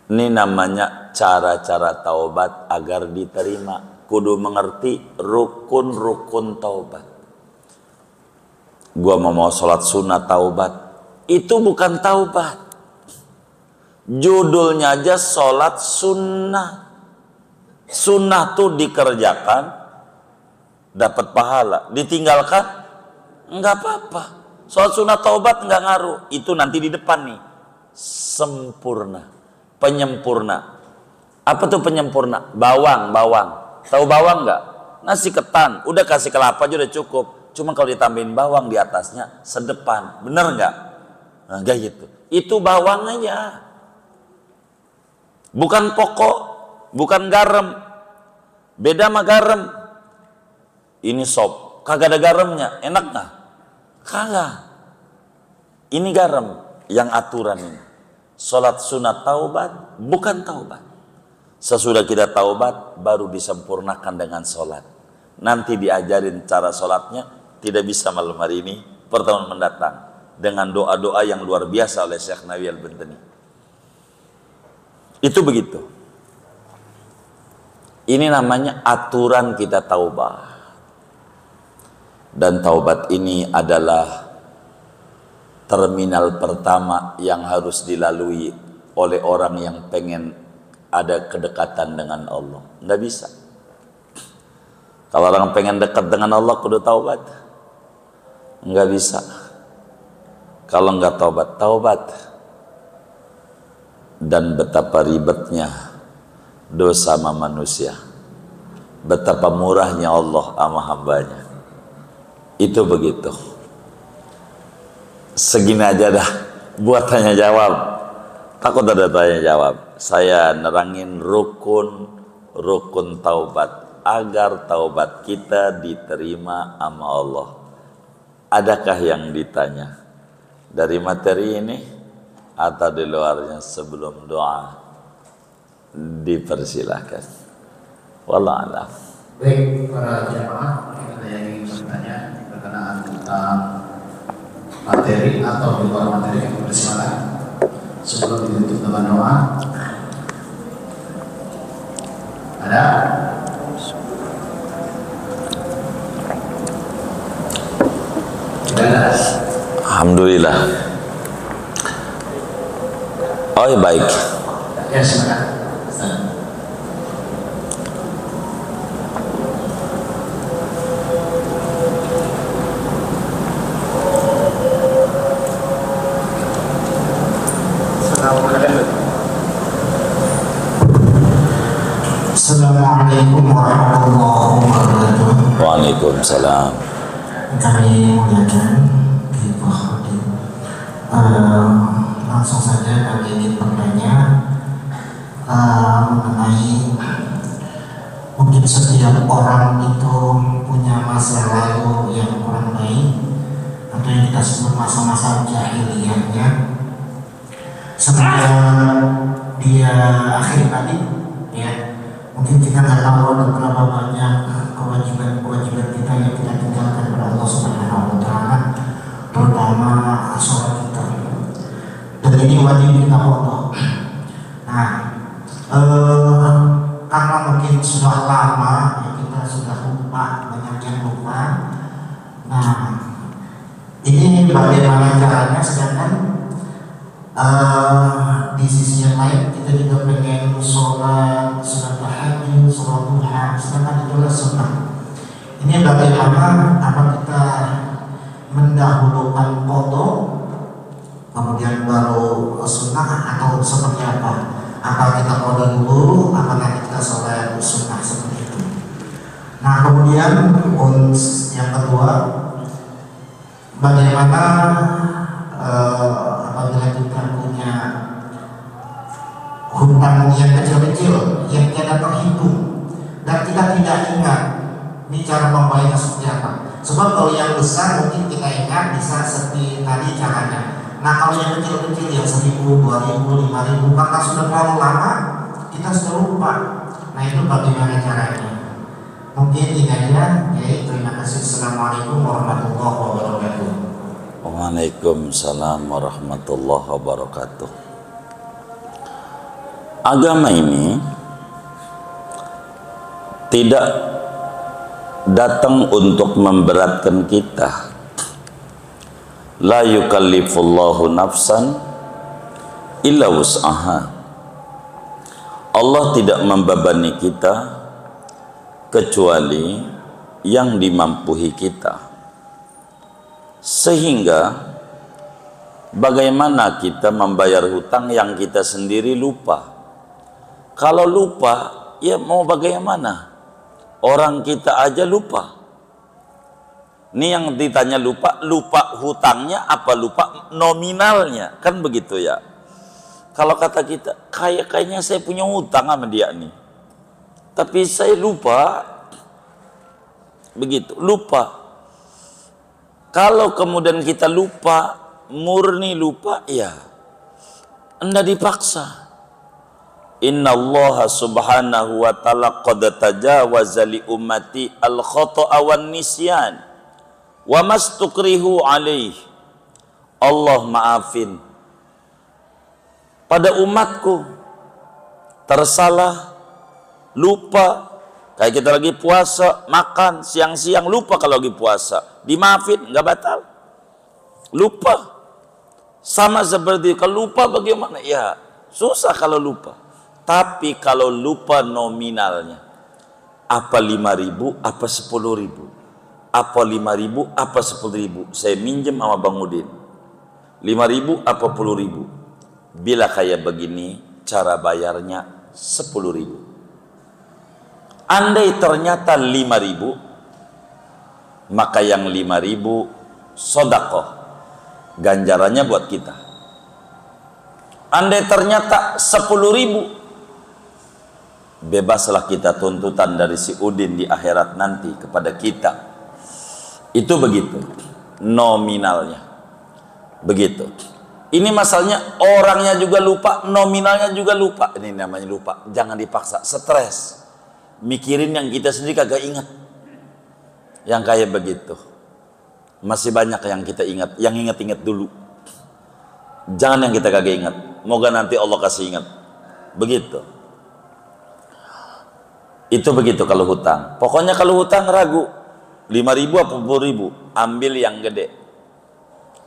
Ini namanya cara-cara taubat agar diterima. Kudu mengerti rukun-rukun taubat. Gua mau sholat sunat taubat, itu bukan taubat. Judulnya aja sholat sunnah. Sunnah tuh dikerjakan dapat pahala, ditinggalkan enggak apa-apa. Sholat sunnah taubat enggak ngaruh. Itu nanti di depan nih. Sempurna, penyempurna. Apa tuh penyempurna? Bawang. Tahu bawang enggak? Nasi ketan, udah kasih kelapa aja udah cukup. Cuma kalau ditambahin bawang di atasnya sedepan, bener nggak? Nah, kayak gitu. Itu bawang aja, bukan pokok, bukan garam. Beda sama garam. Ini sop, kagak ada garamnya, enak nggak? Kagak. Ini garam yang aturan ini. Sholat sunat taubat, bukan taubat. Sesudah kita taubat, baru disempurnakan dengan sholat. Nanti diajarin cara sholatnya. Tidak bisa malam hari ini, pertemuan mendatang dengan doa-doa yang luar biasa oleh Syekh Nawawi Al-Bantani. Itu begitu. Ini namanya aturan kita taubat. Dan taubat ini adalah terminal pertama yang harus dilalui oleh orang yang pengen ada kedekatan dengan Allah. Nggak bisa. Kalau orang pengen dekat dengan Allah kudu taubat. Enggak bisa. Kalau enggak taubat. Dan betapa ribetnya dosa sama manusia. Betapa murahnya Allah sama hambanya. Itu begitu. Segini aja dah buat tanya jawab. Takut ada tanya jawab. Saya nerangin rukun taubat agar taubat kita diterima sama Allah. Adakah yang ditanya dari materi ini atau di luarnya? Sebelum doa dipersilahkan. Wallahu a'lam. Baik, para jamaah, ada yang ingin bertanya berkenaan tentang materi atau di luar materi, dipersilakan. Sebelum ditutup dengan doa, ada? Alhamdulillah. Oh ya, baik. Ya, silakan. Assalamualaikum warahmatullahi wabarakatuh. Waalaikumsalam. Kami muliakan langsung saja kami ingin bertanya mengenai mungkin setiap orang itu punya masa lalu yang kurang baik atau yang kita sebut masa-masa jahiliyahnya setelah dia akhir tadi ya. Mungkin kita nggak tahu ada berapa banyak kewajiban-kewajiban kita yang kita tinggalkan kepada Allah Subhanahu wa Ta'ala, terutama sholat kita. Dan dan ini wajib kita foto. Nah, karena mungkin sudah lama ya, kita sudah lupa, banyak yang lupa. Nah, ini bagaimana caranya, sedangkan di sisi yang lain kita juga pengen sholat tahajud, sholat duha, sedangkan itulah sunnah. Ini bagaimana, apa kita mendahulukan foto kemudian baru sunnah atau seperti apa? Apa kita foto dulu, apa nanti kita sholat sunnah, seperti itu. Nah, kemudian yang kedua, bagaimana apabila kita punya hutang yang kecil-kecil yang tidak terhitung dan kita tidak ingat ini cara membayarnya seperti apa. Sebab kalau yang besar mungkin kita ingat bisa seperti tadi caranya. Nah, kalau yang kecil-kecil yang 1.000, 2.000, 5.000 karena sudah terlalu lama kita sudah lupa. Nah, itu bagaimana caranya? Mungkin ini aja. Oke, terima kasih. Assalamualaikum warahmatullahi wabarakatuh. Waalaikumsalam warahmatullahi wabarakatuh. Agama ini tidak datang untuk memberatkan kita. La yukallifullahu nafsan illa wus'aha. Allah tidak membebani kita kecuali yang dimampuhi kita. Sehingga bagaimana kita membayar hutang yang kita sendiri lupa? Kalau lupa, ya mau bagaimana? Orang kita aja lupa. Ini yang ditanya lupa hutangnya apa lupa nominalnya, kan begitu ya. Kalau kata kita, kayaknya saya punya hutang sama dia nih, tapi saya lupa, begitu, lupa. Kalau kemudian kita lupa, murni lupa, ya anda dipaksa. Inna Allah subhanahu wa ta'ala qad tajawaza li ummati al-khata'a wan nisyan wa mastukrihu alaih. Allah maafin pada umatku tersalah, lupa. Kayak kita lagi puasa, makan siang-siang lupa kalau lagi puasa, dimaafin, nggak batal. Lupa sama seperti kalau lupa bagaimana? Ya susah kalau lupa. Tapi kalau lupa nominalnya, apa 5.000, apa 10.000, apa 5.000, apa 10.000, saya minjem sama Bang Udin, 5.000 apa 10.000, bila kayak begini cara bayarnya 10.000. Andai ternyata 5.000, maka yang 5.000 sodakoh, ganjarannya buat kita. Andai ternyata 10.000, bebaslah kita tuntutan dari si Udin di akhirat nanti kepada kita. Itu begitu nominalnya, begitu. Ini masalahnya orangnya juga lupa, nominalnya juga lupa. Ini namanya lupa, jangan dipaksa. Stres mikirin yang kita sendiri kagak ingat, yang kayak begitu. Masih banyak yang kita ingat, yang ingat-ingat dulu. Jangan yang kita kagak ingat, moga nanti Allah kasih ingat. Begitu. Itu begitu kalau hutang. Pokoknya kalau hutang ragu, 5.000 apa 10.000, ambil yang gede.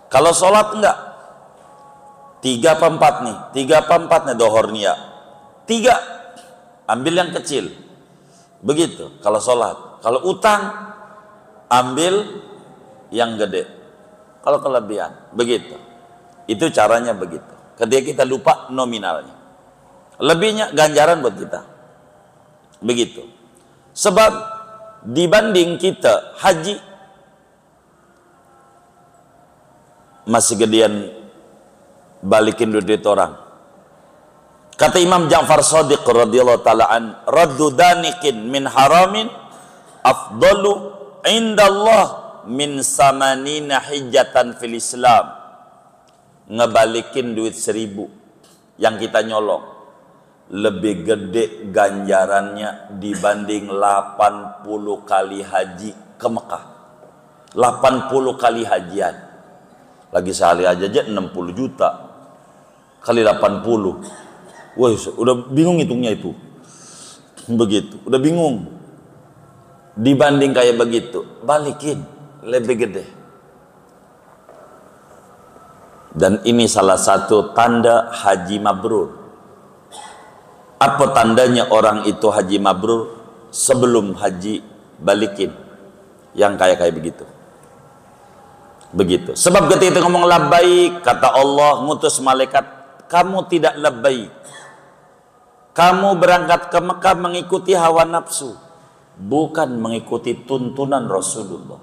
Kalau sholat enggak, 3 apa 4 nih, 3 apa 4 nih dohornya, 3, ambil yang kecil. Begitu kalau sholat. Kalau utang, ambil yang gede. Kalau kelebihan, begitu. Itu caranya begitu. Ketika kita lupa nominalnya, lebihnya ganjaran buat kita. Begitu. Sebab dibanding kita haji masih gedean balikin duit orang. Kata Imam Ja'far Shadiq radhiyallahu ta'ala an, raddu danikin min haramin afdalu indallah min samanina hijjatan fil Islam. Ngebalikin duit 1.000 yang kita nyolong lebih gede ganjarannya dibanding 80 kali haji ke Mekah. 80 kali hajian. Lagi sehari aja 60 juta. kali 80. Wah, udah bingung hitungnya itu. Begitu, udah bingung. Dibanding kayak begitu, balikin lebih gede. Dan ini salah satu tanda haji mabrur. Apa tandanya orang itu haji mabrur? Sebelum haji balikin yang kayak begitu. Begitu. Sebab ketika itu ngomong labbaik, kata Allah ngutus malaikat, kamu tidak labbaik. Kamu berangkat ke Mekah mengikuti hawa nafsu, bukan mengikuti tuntunan Rasulullah.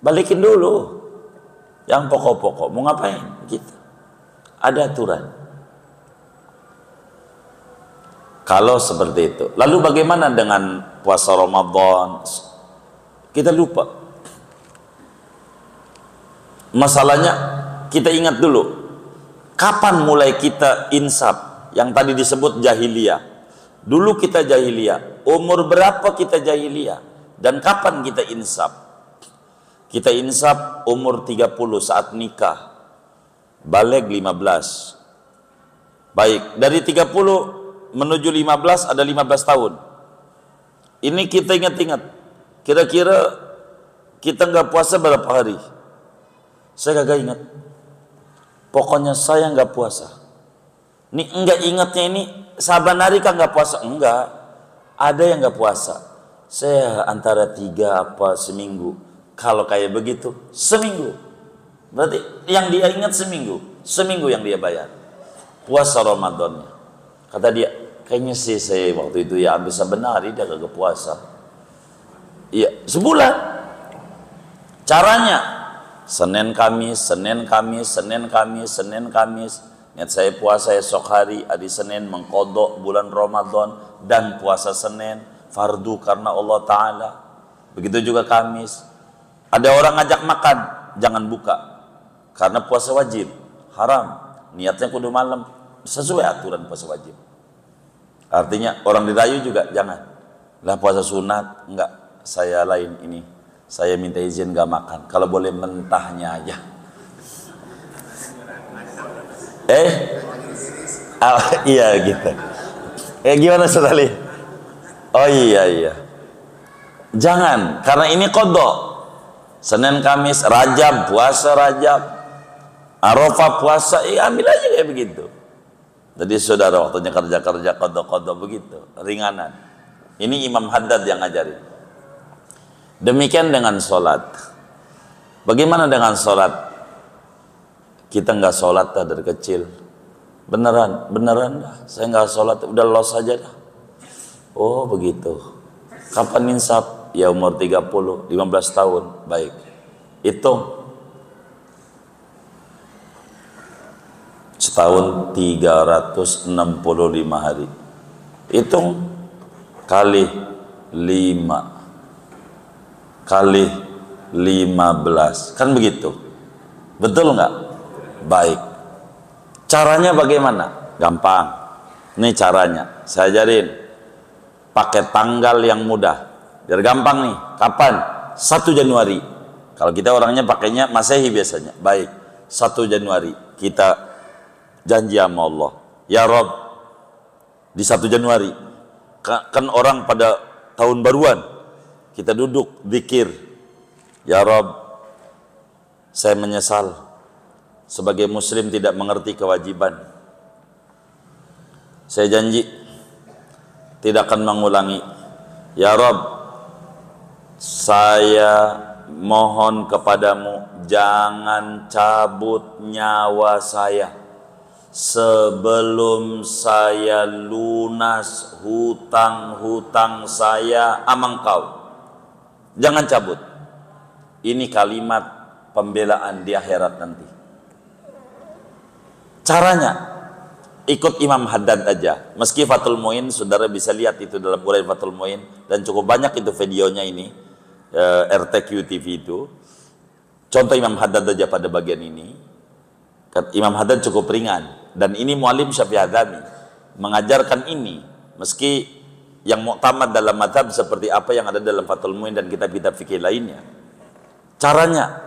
Balikin dulu yang pokok-pokok. Mau ngapain? Gitu. Ada aturan. Kalau seperti itu. Lalu bagaimana dengan puasa Ramadan? Kita lupa. Masalahnya kita ingat dulu, kapan mulai kita insaf? Yang tadi disebut jahiliyah. Dulu kita jahiliyah. Umur berapa kita jahiliyah? Dan kapan kita insaf? Kita insaf umur 30 saat nikah. Baligh 15. Baik, dari 30 menuju 15 ada 15 tahun. Ini kita ingat-ingat. Kira-kira kita nggak puasa berapa hari? Saya kagak ingat. Pokoknya saya nggak puasa. Ini enggak ingatnya ini saban hari kan nggak puasa? Enggak. Ada yang nggak puasa. Saya antara 3 apa seminggu. Kalau kayak begitu seminggu. Berarti yang dia ingat seminggu. Seminggu yang dia bayar. Puasa Ramadannya. Kata dia, kayaknya sih saya waktu itu ya habis saban hari dia kagak puasa. Iya, sebulan. Caranya Senin Kamis, Senin Kamis, Senin Kamis, Senin Kamis. Niat saya puasa esok hari, hari Senin mengkodok bulan Ramadan dan puasa Senin fardu karena Allah Ta'ala. Begitu juga Kamis. Ada orang ngajak makan, jangan buka karena puasa wajib, haram. Niatnya kudu malam, sesuai aturan puasa wajib. Artinya orang dirayu juga jangan. Lah puasa sunat, enggak, saya lain ini. Saya minta izin gak makan, kalau boleh mentahnya aja. Iya gitu. Gimana Saudari? Oh iya. Jangan, karena ini kodok. Senin Kamis, Rajab, puasa Rajab, Arafah puasa, ambil aja kayak begitu. Jadi saudara waktunya kerja-kerja kodok-kodok begitu, ringanan. Ini Imam Haddad yang ngajarin. Demikian dengan sholat. Bagaimana dengan sholat? Kita nggak sholat dah dari kecil. Beneran dah. Saya nggak sholat, udah los aja dah. Oh begitu. Kapan insaf? Ya umur 30, 15 tahun. Baik. Hitung. Setahun 365 hari. Hitung kali 5 kali 15. Kan begitu. Betul nggak? Baik. Caranya bagaimana? Gampang. Ini caranya. Saya ajarin. Pakai tanggal yang mudah. Biar gampang nih. Kapan? 1 Januari. Kalau kita orangnya pakainya Masehi biasanya. Baik. 1 Januari. Kita janji sama Allah. Ya Rob, di 1 Januari. Kan orang pada tahun baruan. Kita duduk, zikir. Ya Rob, saya menyesal. Sebagai muslim tidak mengerti kewajiban. Saya janji tidak akan mengulangi. Ya Rob, saya mohon kepadamu jangan cabut nyawa saya sebelum saya lunas hutang-hutang saya sama engkau. Jangan cabut. Ini kalimat pembelaan di akhirat nanti. Caranya ikut Imam Haddad aja. Meski Fathul Muin, saudara bisa lihat itu dalam uraian Fathul Muin, dan cukup banyak itu videonya ini, RTQ TV itu. Contoh Imam Haddad aja pada bagian ini. Imam Haddad cukup ringan, dan ini Muallim Syafi'i Adzami mengajarkan ini, meski yang muktamad dalam mazhab seperti apa yang ada dalam Fathul Muin dan kitab-kitab fikih lainnya. Caranya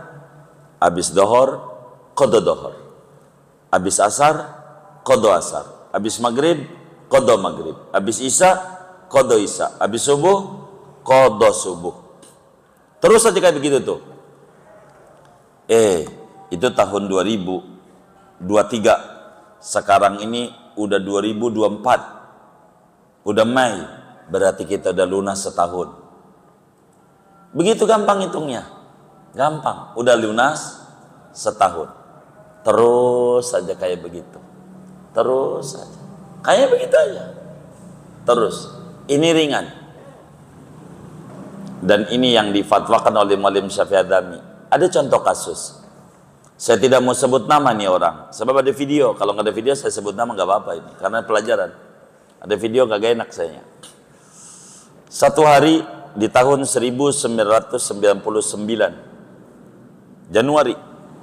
habis dohor qada dohor, habis asar qada asar. Habis maghrib, qada maghrib. Habis isya, qada isya. Habis subuh, qada subuh. Terus saja kayak begitu tuh. Itu tahun 2023. Sekarang ini udah 2024. Udah Mei. Berarti kita udah lunas setahun. Begitu gampang hitungnya. Gampang. Udah lunas setahun. Terus saja kayak begitu. Terus saja. Kayak begitu aja. Terus. Ini ringan. Dan ini yang difatwakan oleh Muallim Syafi'i Adami. Ada contoh kasus. Saya tidak mau sebut nama nih orang. Sebab ada video. Kalau nggak ada video saya sebut nama nggak apa-apa ini. Karena pelajaran. Ada video nggak enak saya. Satu hari di tahun 1999 Januari.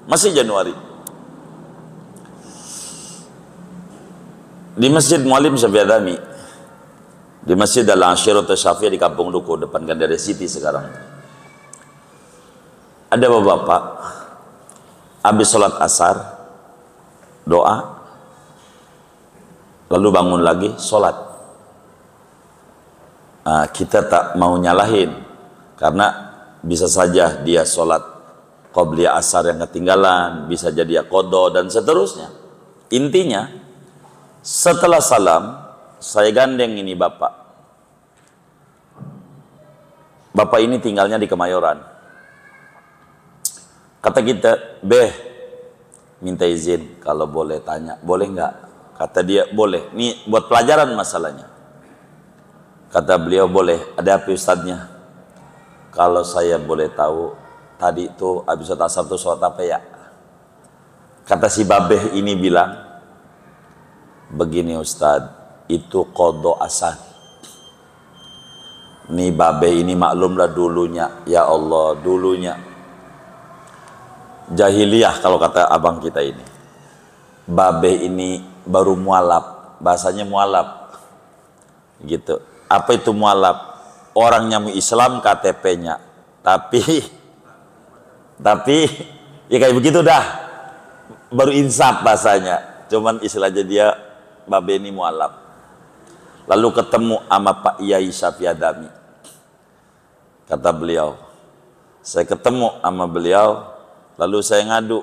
Masih Januari. Di Masjid Muallim Syafi'i Adami. Di Masjid Al-Ashiratul Syafi'i di Kampung Duku depan Gandaria City sekarang. Ada bapak-bapak habis sholat asar doa lalu bangun lagi sholat. Kita tak mau nyalahin karena bisa saja dia sholat qobliyah asar yang ketinggalan, bisa jadi ya qada dan seterusnya. Intinya setelah salam saya gandeng ini bapak. Bapak ini tinggalnya di Kemayoran. Kata kita, minta izin kalau boleh tanya, boleh nggak? Kata dia, boleh. Ini buat pelajaran masalahnya. Kata beliau, boleh. Ada apa ustadznya? Kalau saya boleh tahu, tadi itu habis sholat asar itu sholat apa ya? Kata si babeh ini bilang, begini ustadz, itu qada asar. Nih babeh ini maklumlah dulunya, ya Allah, dulunya jahiliyah kalau kata abang kita ini. Babeh ini baru mualaf, bahasanya mualaf. Gitu. Apa itu mualaf? Orangnya mu Islam KTP-nya. Tapi ya kayak begitu dah. Baru insaf bahasanya. Cuman istilahnya dia babeh ini mualaf. Lalu ketemu sama Pak Yai Syafi'i Adami. Kata beliau, saya ketemu sama beliau, lalu saya ngadu.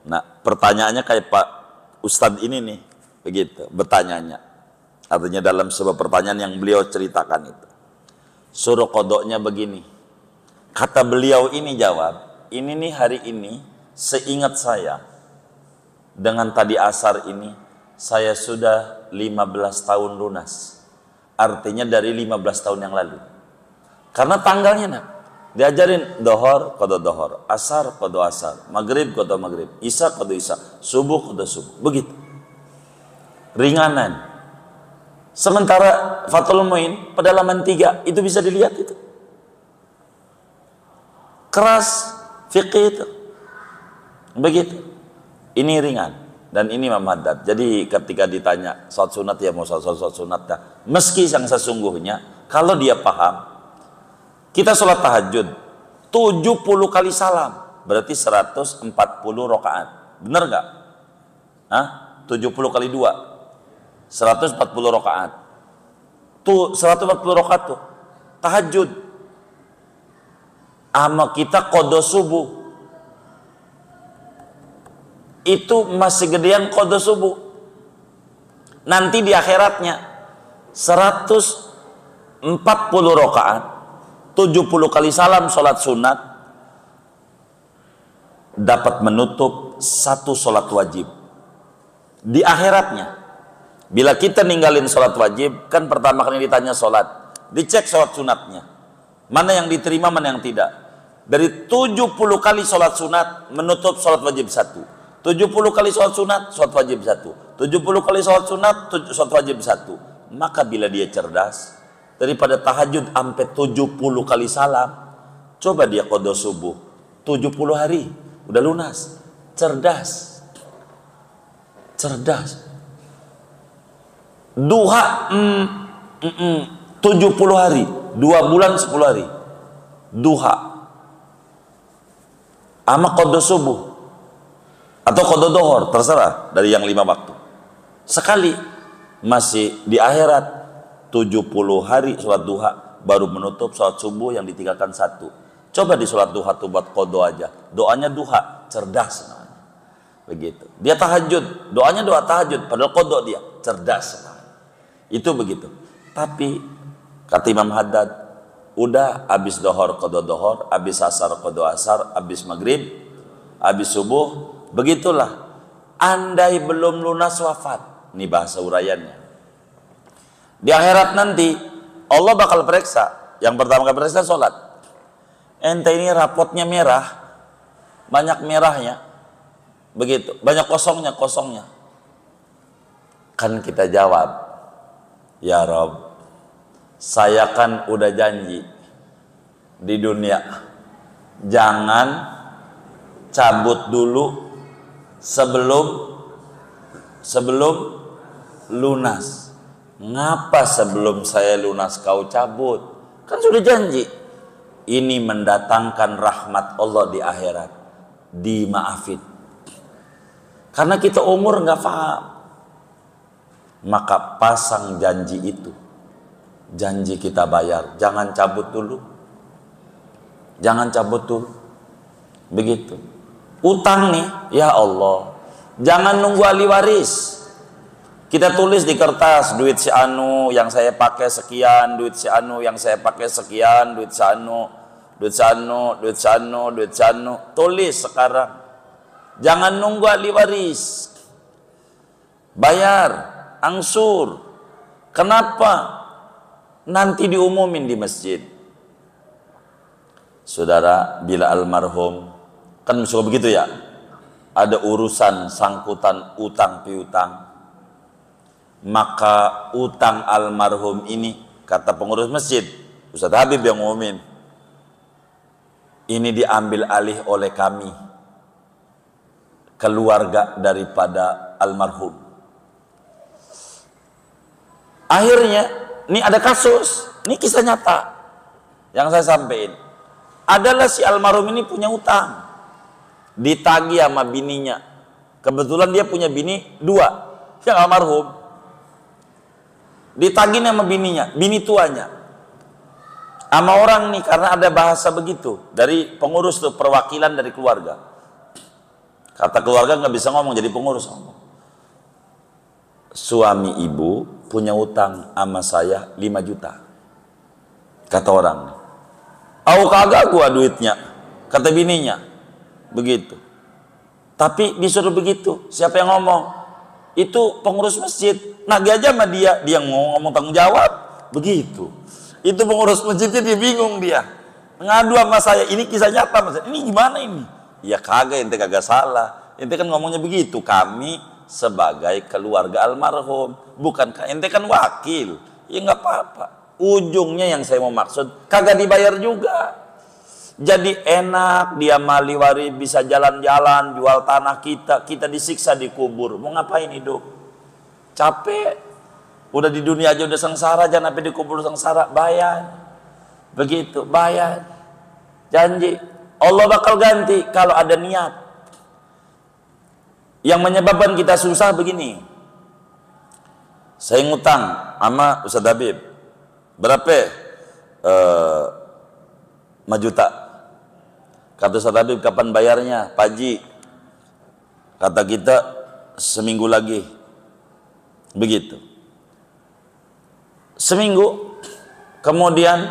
Nah, pertanyaannya kayak Pak Ustadz ini nih, begitu, bertanyanya. Artinya dalam sebuah pertanyaan yang beliau ceritakan itu. Suruh kodoknya begini. Kata beliau ini jawab, ini nih hari ini, seingat saya, dengan tadi asar ini, saya sudah 15 tahun lunas. Artinya dari 15 tahun yang lalu. Karena tanggalnya nak diajarin dohor qada dohor, asar qada asar, maghrib qada maghrib, isya qada isya, subuh qada subuh. Begitu. Ringanan. Sementara Fathul Muin pedalaman 3 itu bisa dilihat itu. Keras fikih itu. Begitu. Ini ringan. Dan ini Imam Haddad. Jadi ketika ditanya sholat sunat ya mau sholat sunat dah. Meski yang sesungguhnya kalau dia paham, kita sholat tahajud 70 kali salam berarti 140 rakaat. Benar nggak? 70 kali 2 140 rakaat. Tuh 140 rakaat tuh tahajud. Ama kita qada subuh. Itu masih gedean qada subuh. Nanti di akhiratnya 140 rakaat, 70 kali salam sholat sunat dapat menutup 1 sholat wajib. Di akhiratnya, bila kita ninggalin sholat wajib, kan pertama kali ditanya sholat, dicek sholat sunatnya. Mana yang diterima, mana yang tidak. Dari 70 kali sholat sunat menutup sholat wajib 1. 70 kali sholat sunat, sholat wajib 1. 70 kali sholat sunat, sholat wajib 1. Maka bila dia cerdas, daripada tahajud sampai 70 kali salam, coba dia qada subuh 70 hari, udah lunas. Cerdas. Cerdas. Duha 70 hari, 2 bulan 10 hari. Duha. Ama qada subuh atau qada dohor, terserah dari yang 5 waktu. sekali. Masih di akhirat 70 hari sholat duha, baru menutup sholat subuh yang ditinggalkan 1. Coba di sholat duha tuh buat qadha aja, doanya duha, cerdas namanya. Begitu. Dia tahajud, doanya doa tahajud, padahal qadha dia, cerdas namanya. Itu begitu. Tapi kata Imam Haddad, udah habis dohor qadha dohor, habis asar qadha asar, habis maghrib, habis subuh, begitulah. Andai belum lunas wafat, ini bahasa uraiannya. Di akhirat nanti Allah bakal periksa. Yang pertama kali periksa sholat. Ente ini rapotnya merah, banyak merahnya, begitu, banyak kosongnya. Kan kita jawab, ya Rob, saya kan udah janji di dunia, jangan cabut dulu sebelum lunas. Ngapa sebelum saya lunas kau cabut? Kan sudah janji. Ini mendatangkan rahmat Allah di akhirat, dimaafin. Karena kita umur nggak paham, maka pasang janji itu. Janji kita bayar, jangan cabut dulu. Begitu. Utang nih, ya Allah, jangan nunggu ahli waris. Kita tulis di kertas, duit si anu yang saya pakai sekian, duit si anu yang saya pakai sekian, duit si anu. Tulis sekarang. Jangan nunggu ahli waris. Bayar, angsur. Kenapa? Nanti diumumin di masjid. Saudara, bila almarhum, kan suka begitu ya, ada urusan sangkutan utang piutang, maka utang almarhum ini, kata pengurus masjid, Ustaz Habib yang ngumumin, ini diambil alih oleh kami, keluarga daripada almarhum. Akhirnya, ini ada kasus, ini kisah nyata yang saya sampaikan. Adalah si almarhum ini punya utang, ditagih sama bininya. Kebetulan dia punya bini 2, yang almarhum. Ditagih sama bininya, bini tuanya, sama orang nih, karena ada bahasa begitu dari pengurus tuh, perwakilan dari keluarga. Kata keluarga nggak bisa ngomong, jadi pengurus ngomong. Suami ibu punya utang sama saya 5 juta. Kata orang, "Au kagak gua duitnya," kata bininya. Begitu. Tapi disuruh begitu, siapa yang ngomong? Itu pengurus masjid. Nagih aja sama dia ngomong tanggung jawab. Begitu. Itu pengurus masjidnya, dia bingung, dia ngadu sama saya. Ini kisah nyata mas. Ini gimana ini? Ya kagak, ente kagak salah. Ente kan ngomongnya begitu. Kami sebagai keluarga almarhum, bukan ente kan wakil. Ya nggak apa-apa. Ujungnya yang saya mau maksud, kagak dibayar juga. Jadi enak dia mali waris, bisa jalan-jalan, jual tanah kita disiksa di kubur. Mau ngapain hidup? Capek. Udah di dunia aja udah sengsara, jangan sampai di kubur sengsara. Bayar. Begitu, bayar. Janji. Allah bakal ganti kalau ada niat. Yang menyebabkan kita susah begini. Saya ngutang sama Ustaz Habib. Berapa? 5 juta. Kata Ustaz Habib, kapan bayarnya? Pagi. Kata kita, seminggu lagi. Begitu. Seminggu, kemudian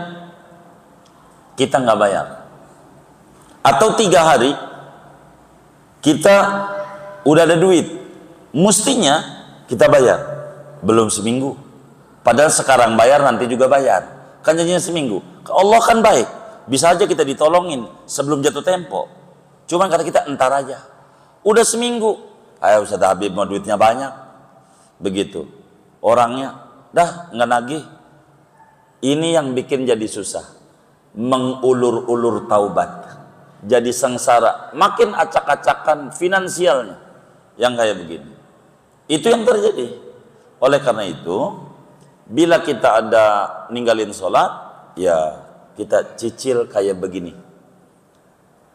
kita nggak bayar. Atau 3 hari, kita udah ada duit. Mestinya kita bayar. Belum seminggu. Padahal sekarang bayar, nanti juga bayar. Kan janjinya seminggu. Allah kan baik. Bisa aja kita ditolongin sebelum jatuh tempo. Cuman kata kita entar aja. Udah seminggu, ayo Ustaz Habib mau duitnya banyak. Begitu. Orangnya dah nggak nagih. Ini yang bikin jadi susah. Mengulur-ulur taubat. Jadi sengsara. Makin acak-acakan finansialnya. Yang kayak begini. Itu yang terjadi. Oleh karena itu, bila kita ada ninggalin sholat, ya kita cicil kayak begini.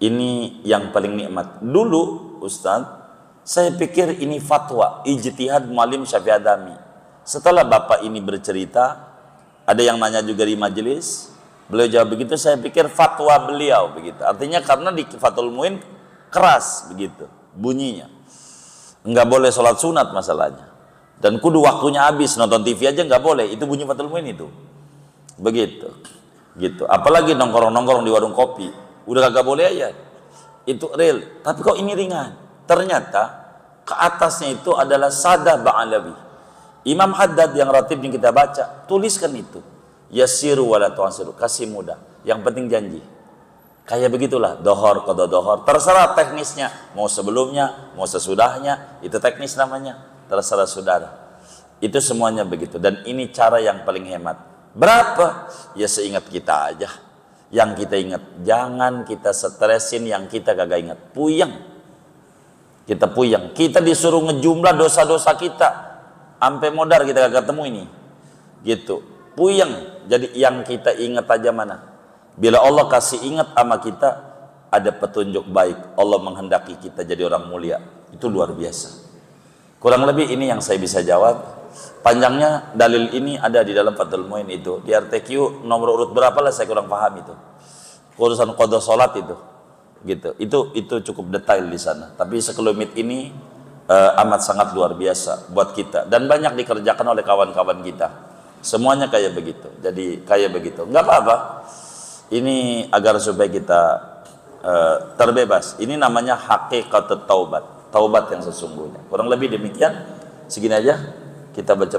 Ini yang paling nikmat. Dulu Ustaz, Saya pikir ini fatwa ijtihad Muallim Syafi'i Adami. Setelah bapak ini bercerita, ada yang nanya juga di majelis, beliau jawab begitu, saya pikir fatwa beliau begitu. Artinya karena di Fathul Muin keras begitu bunyinya, nggak boleh sholat sunat masalahnya, dan kudu waktunya habis, nonton TV aja nggak boleh, itu bunyi Fathul Muin itu begitu gitu. Apalagi nongkrong-nongkrong di warung kopi udah kagak boleh aja, itu real. Tapi kok ini ringan? Ternyata ke atasnya itu adalah Sadah Ba'alawi, Imam Haddad yang ratib yang kita baca, tuliskan itu yasiru wala tu'asiru, kasih mudah, yang penting janji. Kayak begitulah dohor, qada dohor, terserah teknisnya, mau sebelumnya, mau sesudahnya, itu teknis namanya, terserah saudara. Itu semuanya begitu, dan ini cara yang paling hemat. Berapa? Ya seingat kita aja, yang kita ingat. Jangan kita stresin yang kita kagak ingat, puyeng. Kita puyeng, kita disuruh ngejumlah dosa-dosa kita, sampai modar kita gak ketemu ini, gitu, puyeng. Jadi yang kita ingat aja mana. Bila Allah kasih ingat sama kita, ada petunjuk baik, Allah menghendaki kita jadi orang mulia, itu luar biasa. Kurang lebih ini yang saya bisa jawab. Panjangnya dalil ini ada di dalam Fathul Muin itu, di RTQ nomor urut berapa lah saya kurang paham itu, urusan qada salat itu. Gitu, itu cukup detail di sana. Tapi sekelumit ini amat sangat luar biasa buat kita, dan banyak dikerjakan oleh kawan-kawan kita. Semuanya kayak begitu. Jadi kayak begitu, nggak apa-apa. Ini agar supaya kita terbebas. Ini namanya haqiqatut taubat, taubat yang sesungguhnya. Kurang lebih demikian. Segini aja kita baca.